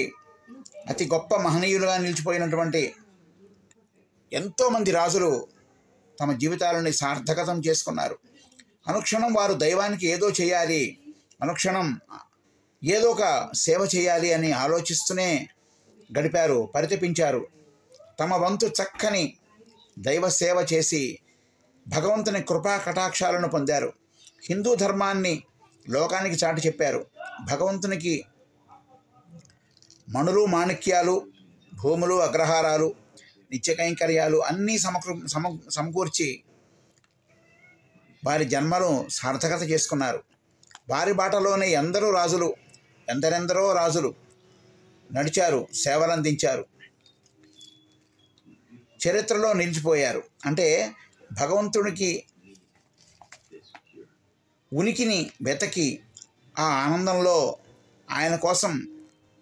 అతి గొప్ప మహనీయులుగా నిలిచిపోయినటువంటి ఎంతోమంది రాజులు తమ జీవితాలని సార్థకతం చేసుకున్నారు. అనుక్షణం వారు దైవానికి ఏదో చేయాలి, అనుక్షణం ఏదో ఒక సేవ చేయాలి అని ఆలోచిస్తూనే గడిపారు, పరితపించారు. తమ వంతు చక్కని దైవ సేవ చేసి భగవంతుని కృపా కటాక్షాలను పొందారు. హిందూ ధర్మాన్ని లోకానికి చాటి చెప్పారు. భగవంతునికి మణులు మాణిక్యాలు, భూములు, అగ్రహారాలు, నిత్య కైంకర్యాలు అన్నీ సమకూర్చి వారి జన్మను సార్థకత చేసుకున్నారు. వారి బాటలోనే ఎందరెందరో రాజులు నడిచారు, సేవలందించారు, చరిత్రలో నిలిచిపోయారు. అంటే భగవంతునికి ఉనికిని వెతకి ఆ ఆనందంలో ఆయన కోసం,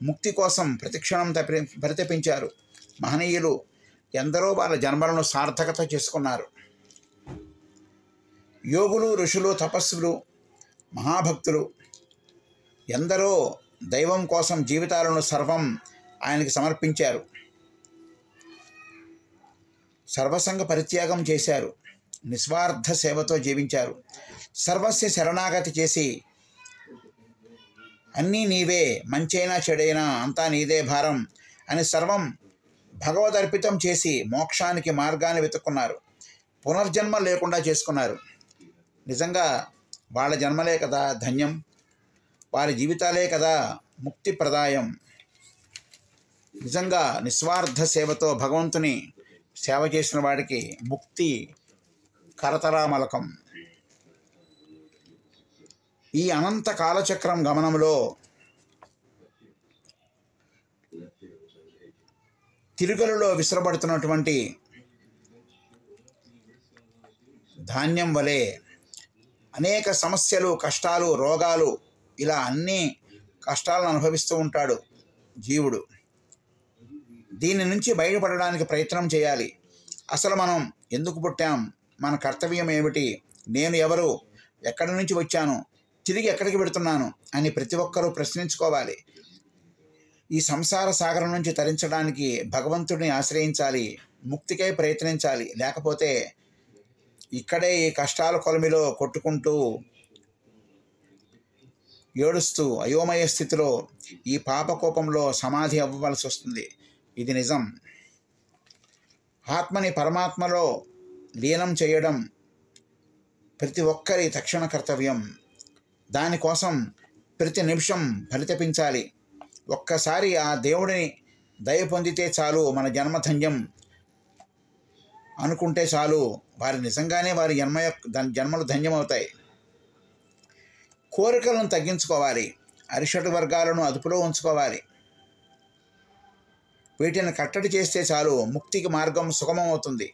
ముక్తి కోసం ప్రతిక్షణం పరితపించారు మహనీయులు. ఎందరో వాళ్ళ జన్మలను సార్థకత చేసుకున్నారు. యోగులు, ఋషులు, తపస్సులు, మహాభక్తులు ఎందరో దైవం కోసం జీవితాలను సర్వం ఆయనకి సమర్పించారు. సర్వసంగ పరిత్యాగం చేశారు, నిస్వార్థ సేవతో జీవించారు. సర్వస్య శరణాగతి చేసి అన్నీ నీవే, మంచైనా చెడైనా అంతా నీదే భారం అని సర్వం భగవదర్పితం చేసి మోక్షానికి మార్గాన్ని వెతుక్కున్నారు. పునర్జన్మ లేకుండా చేసుకున్నారు. నిజంగా వాళ్ళ జన్మలే కదా ధన్యం, వారి జీవితాలే కదా ముక్తి ప్రదాయం. నిజంగా నిస్వార్థ సేవతో భగవంతుని సేవ చేసిన వాడికి ముక్తి కరతలామలకం. ఈ అనంత కాలచక్రం గమనంలో తిరుగలలో విసిరబడుతున్నటువంటి ధాన్యం వలె అనేక సమస్యలు, కష్టాలు, రోగాలు, ఇలా అన్ని కష్టాలను అనుభవిస్తూ ఉంటాడు జీవుడు. దీని నుంచి బయటపడడానికి ప్రయత్నం చేయాలి. అసలు మనం ఎందుకు పుట్టాం, మన కర్తవ్యం ఏమిటి, నేను ఎవరు, ఎక్కడి నుంచి వచ్చాను, తిరిగి ఎక్కడికి పెడుతున్నాను అని ప్రతి ఒక్కరూ ప్రశ్నించుకోవాలి. ఈ సంసార సాగరం నుంచి తరించడానికి భగవంతుడిని ఆశ్రయించాలి, ముక్తికై ప్రయత్నించాలి. లేకపోతే ఇక్కడే ఈ కష్టాల కొలమిలో కొట్టుకుంటూ ఏడుస్తూ అయోమయ స్థితిలో ఈ పాపకోపంలో సమాధి అవ్వవలసి వస్తుంది. ఇది నిజం. ఆత్మని పరమాత్మలో లీనం చేయడం ప్రతి ఒక్కరి తక్షణ కర్తవ్యం. దానికోసం ప్రతి నిమిషం పరితపించాలి. ఒక్కసారి ఆ దేవుడిని దయ పొందితే చాలు, మన జన్మధన్యం అనుకుంటే చాలు, వారి నిజంగానే వారి జన్మలు ధన్యమవుతాయి. కోరికలను తగ్గించుకోవాలి, అరిషడ్ వర్గాలను అదుపులో ఉంచుకోవాలి. వీటిని కట్టడి చేస్తే చాలు, ముక్తికి మార్గం సుగమం అవుతుంది.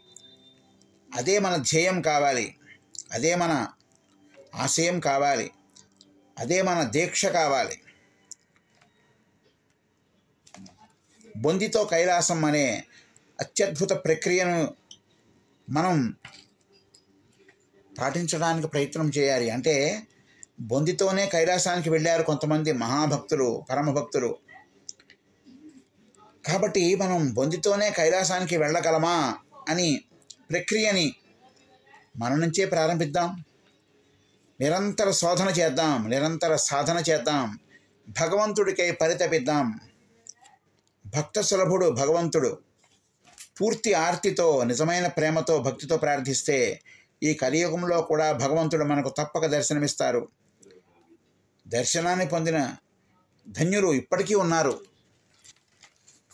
అదే మన ధ్యేయం కావాలి, అదే మన ఆశయం కావాలి, అదే మన దీక్ష కావాలి. బొందితో కైలాసం అనే అత్యద్భుత ప్రక్రియను మనం పాటించడానికి ప్రయత్నం చేయాలి. అంటే బొందితోనే కైలాసానికి వెళ్ళారు కొంతమంది మహాభక్తులు, పరమభక్తులు. కాబట్టి మనం బొందితోనే కైలాసానికి వెళ్ళగలమా అని ప్రక్రియని మన నుంచే ప్రారంభిద్దాం. నిరంతర శోధన చేద్దాం, నిరంతర సాధన చేద్దాం, భగవంతుడికై పరితపిద్దాం. భక్త సులభుడు భగవంతుడు. పూర్తి ఆర్తితో, నిజమైన ప్రేమతో, భక్తితో ప్రార్థిస్తే ఈ కలియుగంలో కూడా భగవంతుడు మనకు తప్పక దర్శనమిస్తారు. దర్శనాన్ని పొందిన ధన్యులు ఇప్పటికీ ఉన్నారు.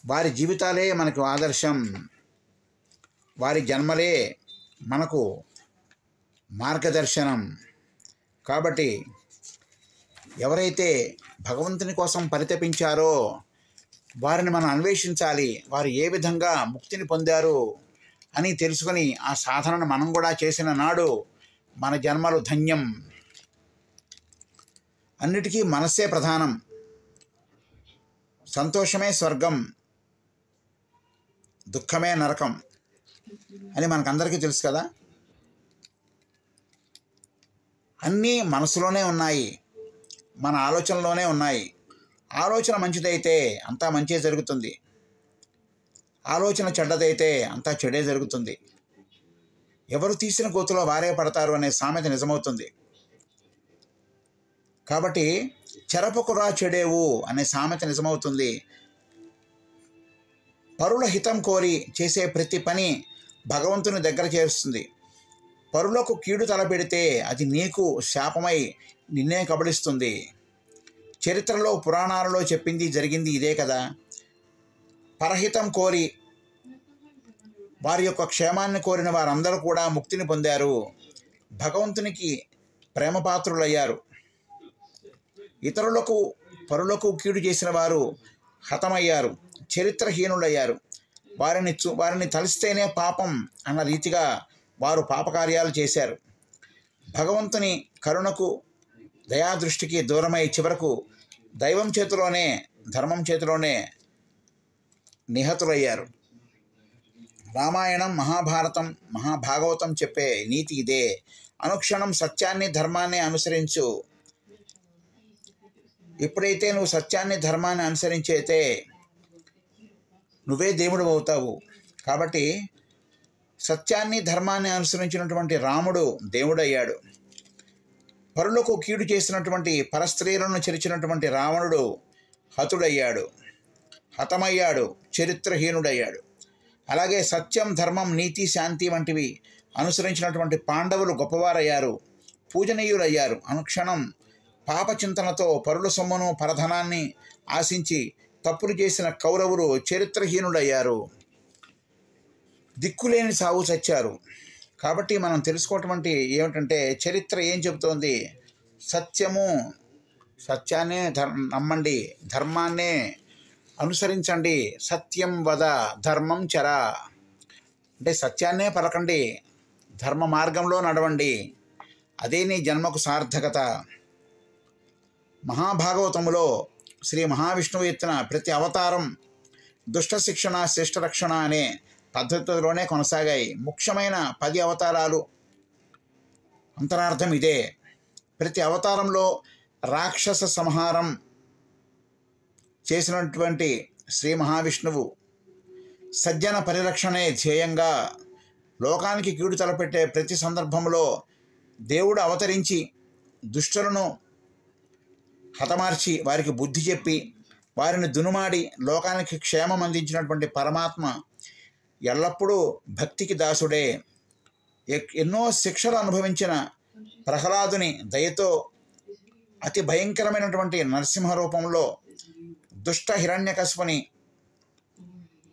వారి జీవితాలే మనకు ఆదర్శం, వారి జన్మలే మనకు మార్గదర్శనం. కాబట్టి ఎవరైతే భగవంతుని కోసం పరితపించారో వారిని మనం అన్వేషించాలి. వారు ఏ విధంగా ముక్తిని పొందారు అని తెలుసుకొని ఆ సాధనను మనం కూడా చేసిన నాడు మన జన్మలు ధన్యం. అన్నిటికీ మనస్సే ప్రధానం. సంతోషమే స్వర్గం, దుఃఖమే నరకం అని మనకందరికీ తెలుసు కదా. అన్నీ మనసులోనే ఉన్నాయి, మన ఆలోచనలోనే ఉన్నాయి. ఆలోచన మంచిదైతే అంతా మంచే జరుగుతుంది, ఆలోచన చెడ్డదైతే అంతా చెడే జరుగుతుంది. ఎవరు తీసిన గోతులో వారే పడతారు అనే సామెత నిజమవుతుంది. కాబట్టి చెరపకురా చెడేవు అనే సామెత నిజమవుతుంది. పరుల హితం కోరి చేసే ప్రతి పని భగవంతుని దగ్గర చేరుస్తుంది. పరులకు కీడు తలపెడితే అది నీకు శాపమై నిన్నే కబళిస్తుంది. చరిత్రలో, పురాణాలలో చెప్పింది జరిగింది ఇదే కదా. పరహితం కోరి వారి యొక్క క్షేమాన్ని కోరిన వారందరూ కూడా ముక్తిని పొందారు, భగవంతునికి ప్రేమపాత్రులయ్యారు. ఇతరులకు పరులకు కీడు చేసిన వారు హతమయ్యారు, చరిత్రహీనులయ్యారు. వారిని తలిస్తేనే పాపం అన్న రీతిగా వారు పాపకార్యాలు చేశారు. భగవంతుని కరుణకు దయాదృష్టికి దూరమై చివరకు దైవం చేతిలోనే ధర్మం చేతిలోనే నిహతులయ్యారు. రామాయణం, మహాభారతం, మహాభాగవతం చెప్పే నీతి ఇదే. అనుక్షణం సత్యాన్ని ధర్మాన్ని అనుసరించు. ఎప్పుడైతే నువ్వు సత్యాన్ని ధర్మాన్ని అనుసరించైతే నువ్వే దేవుడు అవుతావు. కాబట్టి సత్యాన్ని ధర్మాన్ని అనుసరించినటువంటి రాముడు దేవుడయ్యాడు. పరులకు కీడు చేసినటువంటి పరస్త్రీలను చెరిచినటువంటి రావణుడు హతుడయ్యాడు, హతమయ్యాడు, చరిత్రహీనుడయ్యాడు. అలాగే సత్యం, ధర్మం, నీతి, శాంతి వంటివి అనుసరించినటువంటి పాండవులు గొప్పవారయ్యారు, పూజనీయులయ్యారు. అనుక్షణం పాపచింతనతో పరుల సొమ్మును పరధనాన్ని ఆశించి తప్పులు చేసిన కౌరవులు చరిత్రహీనులయ్యారు, దిక్కులేని సాగు చచ్చారు. కాబట్టి మనం తెలుసుకోవటం ఏమిటంటే చరిత్ర ఏం చెబుతోంది? సత్యాన్నే నమ్మండి, ధర్మాన్నే అనుసరించండి. సత్యం వద ధర్మం చర అంటే సత్యాన్నే పలకండి, ధర్మ మార్గంలో నడవండి. అదే నీ జన్మకు సార్థకత. మహాభాగవతములో శ్రీ మహావిష్ణువు ఎత్తిన ప్రతి అవతారం దుష్ట శిక్షణ, శిష్ట రక్షణ అనే పద్ధతిలోనే కొనసాగాయి. ముఖ్యమైన 10 అవతారాలు అంతరార్థం ఇదే. ప్రతి అవతారంలో రాక్షస సంహారం చేసినటువంటి శ్రీ మహావిష్ణువు సజ్జన పరిరక్షణే ధ్యేయంగా లోకానికి కీడు తలపెట్టే ప్రతి సందర్భంలో దేవుడు అవతరించి దుష్టులను హతమార్చి వారికి బుద్ధి చెప్పి వారిని దునుమాడి లోకానికి క్షేమం అందించినటువంటి పరమాత్మ ఎల్లప్పుడూ భక్తికి దాసుడే. ఎన్నో శిక్షలు అనుభవించిన ప్రహ్లాదుని దయతో అతి భయంకరమైనటువంటి నరసింహ రూపంలో దుష్ట హిరణ్యకశిపుని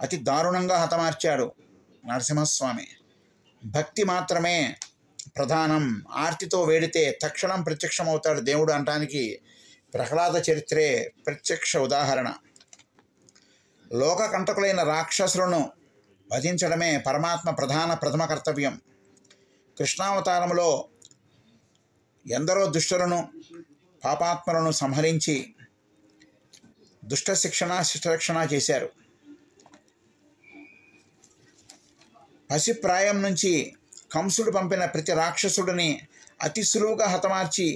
అతి దారుణంగా హతమార్చాడు నరసింహస్వామి. భక్తి మాత్రమే ప్రధానం. ఆర్తితో వేడితే తక్షణం ప్రత్యక్షమవుతాడు దేవుడు అనటానికి ప్రహ్లాద చరిత్రే ప్రత్యక్ష ఉదాహరణ. లోకకంటకులైన రాక్షసులను వధించడమే పరమాత్మ ప్రథమ కర్తవ్యం. కృష్ణావతారంలో ఎందరో దుష్టులను పాపాత్మలను సంహరించి దుష్ట శిక్షణ, శిష్టరక్షణ చేశారు. పసిప్రాయం నుంచి కంసుడు పంపిన ప్రతి రాక్షసుడిని అతి సులువుగా హతమార్చి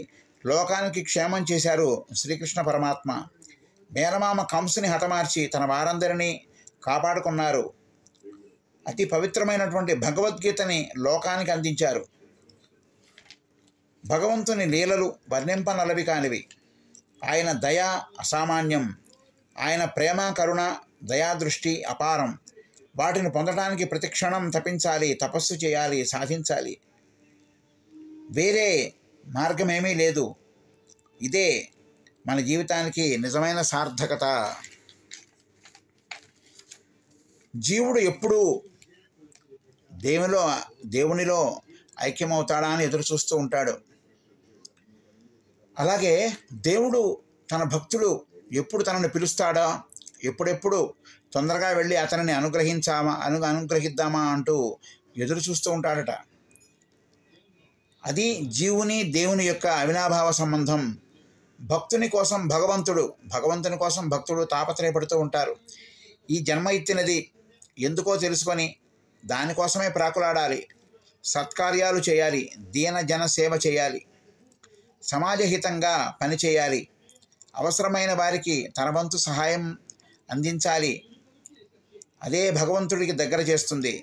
లోకానికి క్షేమం చేశారు శ్రీకృష్ణ పరమాత్మ. మేనమామ కంసుని హతమార్చి తన వారందరినీ కాపాడుకున్నారు. అతి పవిత్రమైనటువంటి భగవద్గీతని లోకానికి అందించారు. భగవంతుని లీలలు వర్ణింపనలవి కానివి. ఆయన దయ అసామాన్యం. ఆయన ప్రేమ, కరుణ, దయాదృష్టి అపారం. వాటిని పొందడానికి ప్రతిక్షణం తపించాలి, తపస్సు చేయాలి, సాధించాలి. వేరే మార్గమేమీ లేదు. ఇదే మన జీవితానికి నిజమైన సార్థకత. జీవుడు ఎప్పుడూ దేవునిలో ఐక్యమవుతాడా అని ఎదురు చూస్తూ ఉంటాడు. అలాగే దేవుడు తన భక్తుడు ఎప్పుడు తనని పిలుస్తాడా, ఎప్పుడెప్పుడు తొందరగా వెళ్ళి అతనిని అనుగ్రహిద్దామా అంటూ ఎదురు చూస్తూ ఉంటాడట. అది జీవుని దేవుని యొక్క అవినాభావ సంబంధం. భక్తుని కోసం భగవంతుని కోసం భక్తుడు తాపత్రయపడుతూ ఉంటారు. ఈ జన్మ ఎత్తినది ఎందుకో తెలుసుకొని దానికోసమే ప్రాకులాడాలి. సత్కార్యాలు చేయాలి, దీన జన సేవ చేయాలి, సమాజహితంగా పనిచేయాలి, అవసరమైన వారికి తన వంతు సహాయం అందించాలి. అదే భగవంతుడికి దగ్గర చేస్తుంది,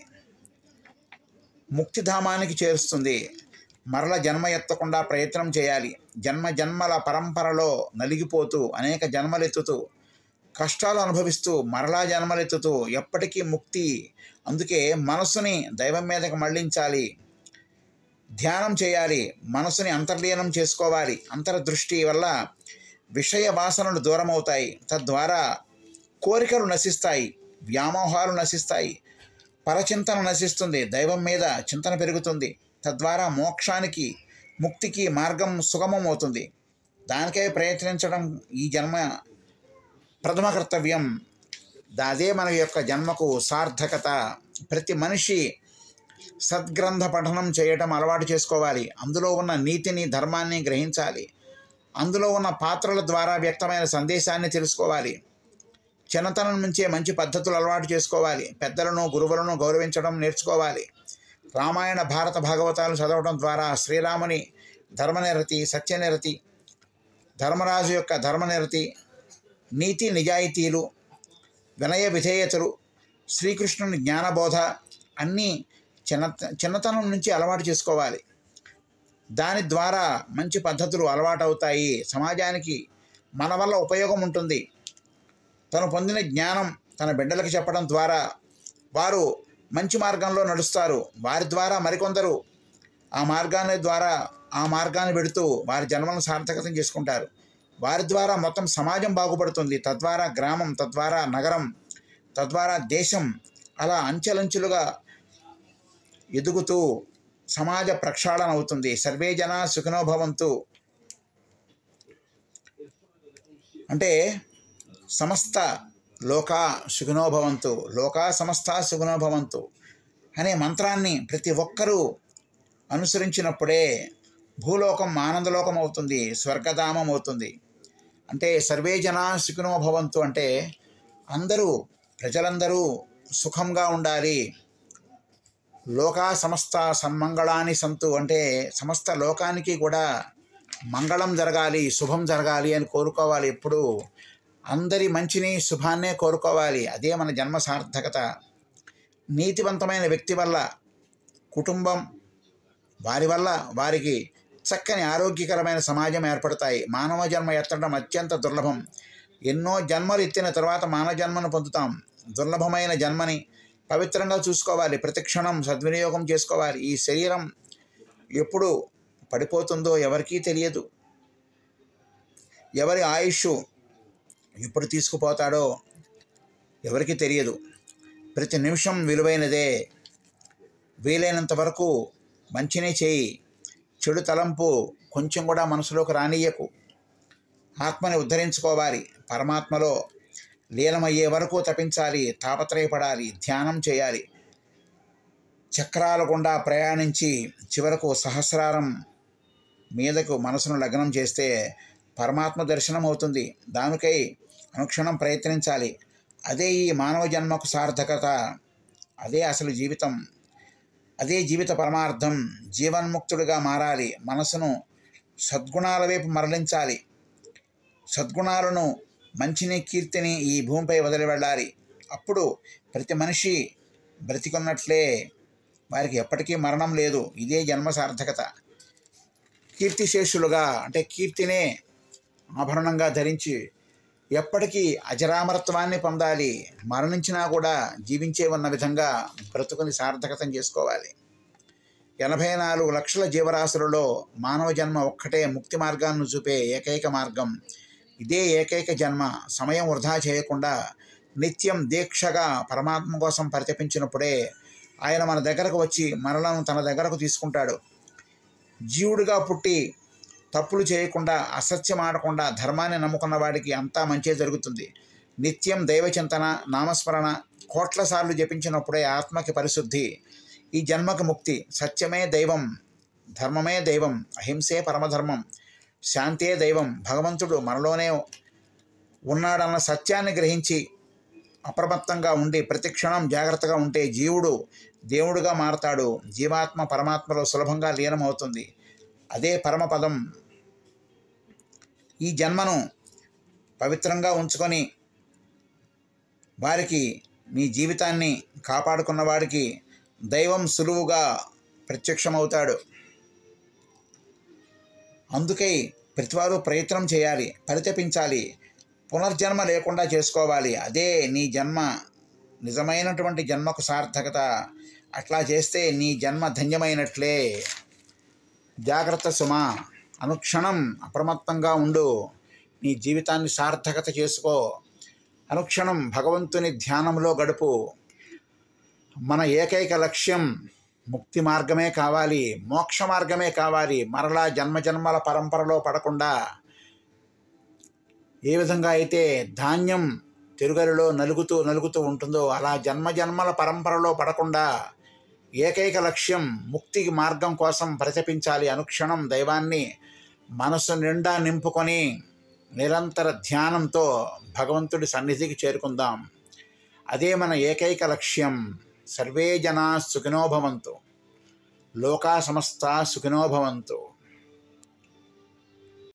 ముక్తిధామానికి చేరుస్తుంది. మరల జన్మ ఎత్తకుండా ప్రయత్నం చేయాలి. జన్మల పరంపరలో నలిగిపోతూ అనేక జన్మలెత్తుతూ కష్టాలు అనుభవిస్తూ మరలా జన్మలెత్తుతూ ఎప్పటికీ ముక్తి. అందుకే మనసుని దైవం మీదకి మళ్లించాలి, ధ్యానం చేయాలి, మనసుని అంతర్లీనం చేసుకోవాలి. అంతర్దృష్టి వల్ల విషయ వాసనలు దూరమవుతాయి. తద్వారా కోరికలు నశిస్తాయి, వ్యామోహాలు నశిస్తాయి, పరచింతన నశిస్తుంది, దైవం మీద చింతన పెరుగుతుంది. తద్వారా మోక్షానికి ముక్తికి మార్గం సుగమం అవుతుంది. దానికై ప్రయత్నించడం ఈ జన్మ ప్రథమ కర్తవ్యం. అదే మన యొక్క జన్మకు సార్థకత. ప్రతి మనిషి సద్గ్రంథ పఠనం చేయటం అలవాటు చేసుకోవాలి. అందులో ఉన్న నీతిని, ధర్మాన్ని గ్రహించాలి. అందులో ఉన్న పాత్రల ద్వారా వ్యక్తమైన సందేశాన్ని తెలుసుకోవాలి. చిన్నతనం నుంచే మంచి పద్ధతులు అలవాటు చేసుకోవాలి. పెద్దలను, గురువులను గౌరవించడం నేర్చుకోవాలి. రామాయణ, భారత, భాగవతాలు చదవడం ద్వారా శ్రీరాముని ధర్మనిరతి, సత్యనిరతి, ధర్మరాజు యొక్క ధర్మనిరతి, నీతి నిజాయితీలు, వినయ విధేయతలు, శ్రీకృష్ణుని జ్ఞానబోధ అన్నీ చిన్నతనం నుంచి అలవాటు చేసుకోవాలి. దాని ద్వారా మంచి పద్ధతులు అలవాటు అవుతాయి. సమాజానికి మన వల్ల ఉపయోగం ఉంటుంది. తను పొందిన జ్ఞానం తన బిడ్డలకు చెప్పడం ద్వారా వారు మంచి మార్గంలో నడుస్తారు. వారి ద్వారా మరికొందరు ఆ మార్గాన్ని పెడుతూ వారి జన్మలను సార్థకతం చేసుకుంటారు. వారి ద్వారా మొత్తం సమాజం బాగుపడుతుంది. తద్వారా గ్రామం, తద్వారా నగరం, తద్వారా దేశం అలా అంచెలంచెలుగా ఎదుగుతూ సమాజ ప్రక్షాళన అవుతుంది. సర్వే జనా సుఖినో భవంతు అంటే సమస్త లోకా సుఖినో భవంతు, లోకా సమస్త సుఖినో భవంతు అనే మంత్రాన్ని ప్రతి ఒక్కరూ అనుసరించినప్పుడే భూలోకం ఆనందలోకం అవుతుంది, స్వర్గధామం అవుతుంది. అంటే సర్వే జనా సుఖినో భవంతు అంటే ప్రజలందరూ సుఖంగా ఉండాలి. లోకా సమస్త సన్మంగళాని సంతు అంటే సమస్త లోకానికి కూడా మంగళం జరగాలి, శుభం జరగాలి అని కోరుకోవాలి. ఎప్పుడు అందరి మంచిని, శుభాన్నే కోరుకోవాలి. అదే మన జన్మ సార్థకత. నీతివంతమైన వ్యక్తి వల్ల కుటుంబం, వారి వల్ల వారికి చక్కని ఆరోగ్యకరమైన సమాజం ఏర్పడతాయి. మానవ జన్మ ఎత్తడం అత్యంత దుర్లభం. ఎన్నో జన్మలు ఎత్తిన తర్వాత మానవ జన్మను పొందుతాం. దుర్లభమైన జన్మని పవిత్రంగా చూసుకోవాలి. ప్రతిక్షణం సద్వినియోగం చేసుకోవాలి. ఈ శరీరం ఎప్పుడు పడిపోతుందో ఎవరికీ తెలియదు. ఎవరి ఆయుష్ ఎప్పుడు తీసుకుపోతాడో ఎవరికీ తెలియదు. ప్రతి నిమిషం విలువైనదే. వీలైనంత వరకు మంచినే చేయి. చెడు తలంపు కొంచెం కూడా మనసులోకి రానియ్యకు. ఆత్మని ఉద్ధరించుకోవాలి. పరమాత్మలో లీనమయ్యే వరకు తపించాలి, తాపత్రయపడాలి, ధ్యానం చేయాలి. చక్రాల గుండా ప్రయాణించి చివరకు సహస్రారం మీదకు మనసును లగ్నం చేస్తే పరమాత్మ దర్శనం అవుతుంది. దానికై అనుక్షణం ప్రయత్నించాలి. అదే ఈ మానవ జన్మకు సార్థకత. అదే అసలు జీవితం. అదే జీవిత పరమార్థం. జీవన్ముక్తుడిగా మారాలి. మనసును సద్గుణాల వైపు మరలించాలి. సద్గుణాలను, మంచిని, కీర్తిని ఈ భూమిపై వదిలి వెళ్ళాలి. అప్పుడు ప్రతి మనిషి బ్రతికున్నట్లే. వారికి ఎప్పటికీ మరణం లేదు. ఇదే జన్మ సార్థకత. కీర్తిశేషులుగా అంటే కీర్తినే ఆభరణంగా ధరించి ఎప్పటికీ అజరామరత్వాన్ని పొందాలి. మరణించినా కూడా జీవించే ఉన్న విధంగా బ్రతుకుని సార్థకతం చేసుకోవాలి. 84 లక్షల జీవరాశులలో మానవ జన్మ ఒక్కటే ముక్తి మార్గాన్ని చూపే ఏకైక మార్గం. ఇదే ఏకైక జన్మ. సమయం వృధా చేయకుండా నిత్యం దీక్షగా పరమాత్మ కోసం పరితపించినప్పుడే ఆయన మన దగ్గరకు వచ్చి మనలను తన దగ్గరకు తీసుకుంటాడు. జీవుడిగా పుట్టి తప్పులు చేయకుండా, అసత్యం ఆడకుండా ధర్మాన్ని నమ్ముకున్న వాడికి అంతా మంచే జరుగుతుంది. నిత్యం దైవచింతన, నామస్మరణ కోట్ల సార్లు జపించినప్పుడే ఆత్మకి పరిశుద్ధి, ఈ జన్మకి ముక్తి. సత్యమే దైవం, ధర్మమే దైవం, అహింసే పరమధర్మం, శాంతే దైవం. భగవంతుడు మనలోనే ఉన్నాడన్న సత్యాన్ని గ్రహించి అప్రమత్తంగా ఉండి ప్రతిక్షణం జాగ్రత్తగా ఉంటే జీవుడు దేవుడుగా మారతాడు. జీవాత్మ పరమాత్మలో సులభంగా లీనమవుతుంది. అదే పరమపదం. ఈ జన్మను పవిత్రంగా ఉంచుకొని వారికి, మీ జీవితాన్ని కాపాడుకున్న వాడికి దైవం సులువుగా ప్రత్యక్షమవుతాడు. అందుకై ప్రతివారు ప్రయత్నం చేయాలి, పరితపించాలి, పునర్జన్మ లేకుండా చేసుకోవాలి. అదే నీ జన్మ నిజమైనటువంటి జన్మకు సార్థకత. అట్లా చేస్తే నీ జన్మ ధన్యమైనట్లే. జాగ్రత్త సుమా, అనుక్షణం అప్రమత్తంగా ఉండు. నీ జీవితాన్ని సార్థకత చేసుకో. అనుక్షణం భగవంతుని ధ్యానంలో గడుపు. మన ఏకైక లక్ష్యం ముక్తి మార్గమే కావాలి, మోక్ష మార్గమే కావాలి. మరలా జన్మజన్మల పరంపరలో పడకుండా, ఏ విధంగా అయితే ధాన్యం తిరుగలిలో నలుగుతూ ఉంటుందో అలా జన్మజన్మల పరంపరలో పడకుండా ఏకైక లక్ష్యం ముక్తికి మార్గం కోసం ప్రతిపించాలి. అనుక్షణం దైవాన్ని మనసు నిండా నింపుకొని నిరంతర ధ్యానంతో భగవంతుడి సన్నిధికి చేరుకుందాం. అదే మన ఏకైక లక్ష్యం. సర్వే జనా సుఖినో భవంతు, లోకా సమస్తా సుఖినో భవంతు.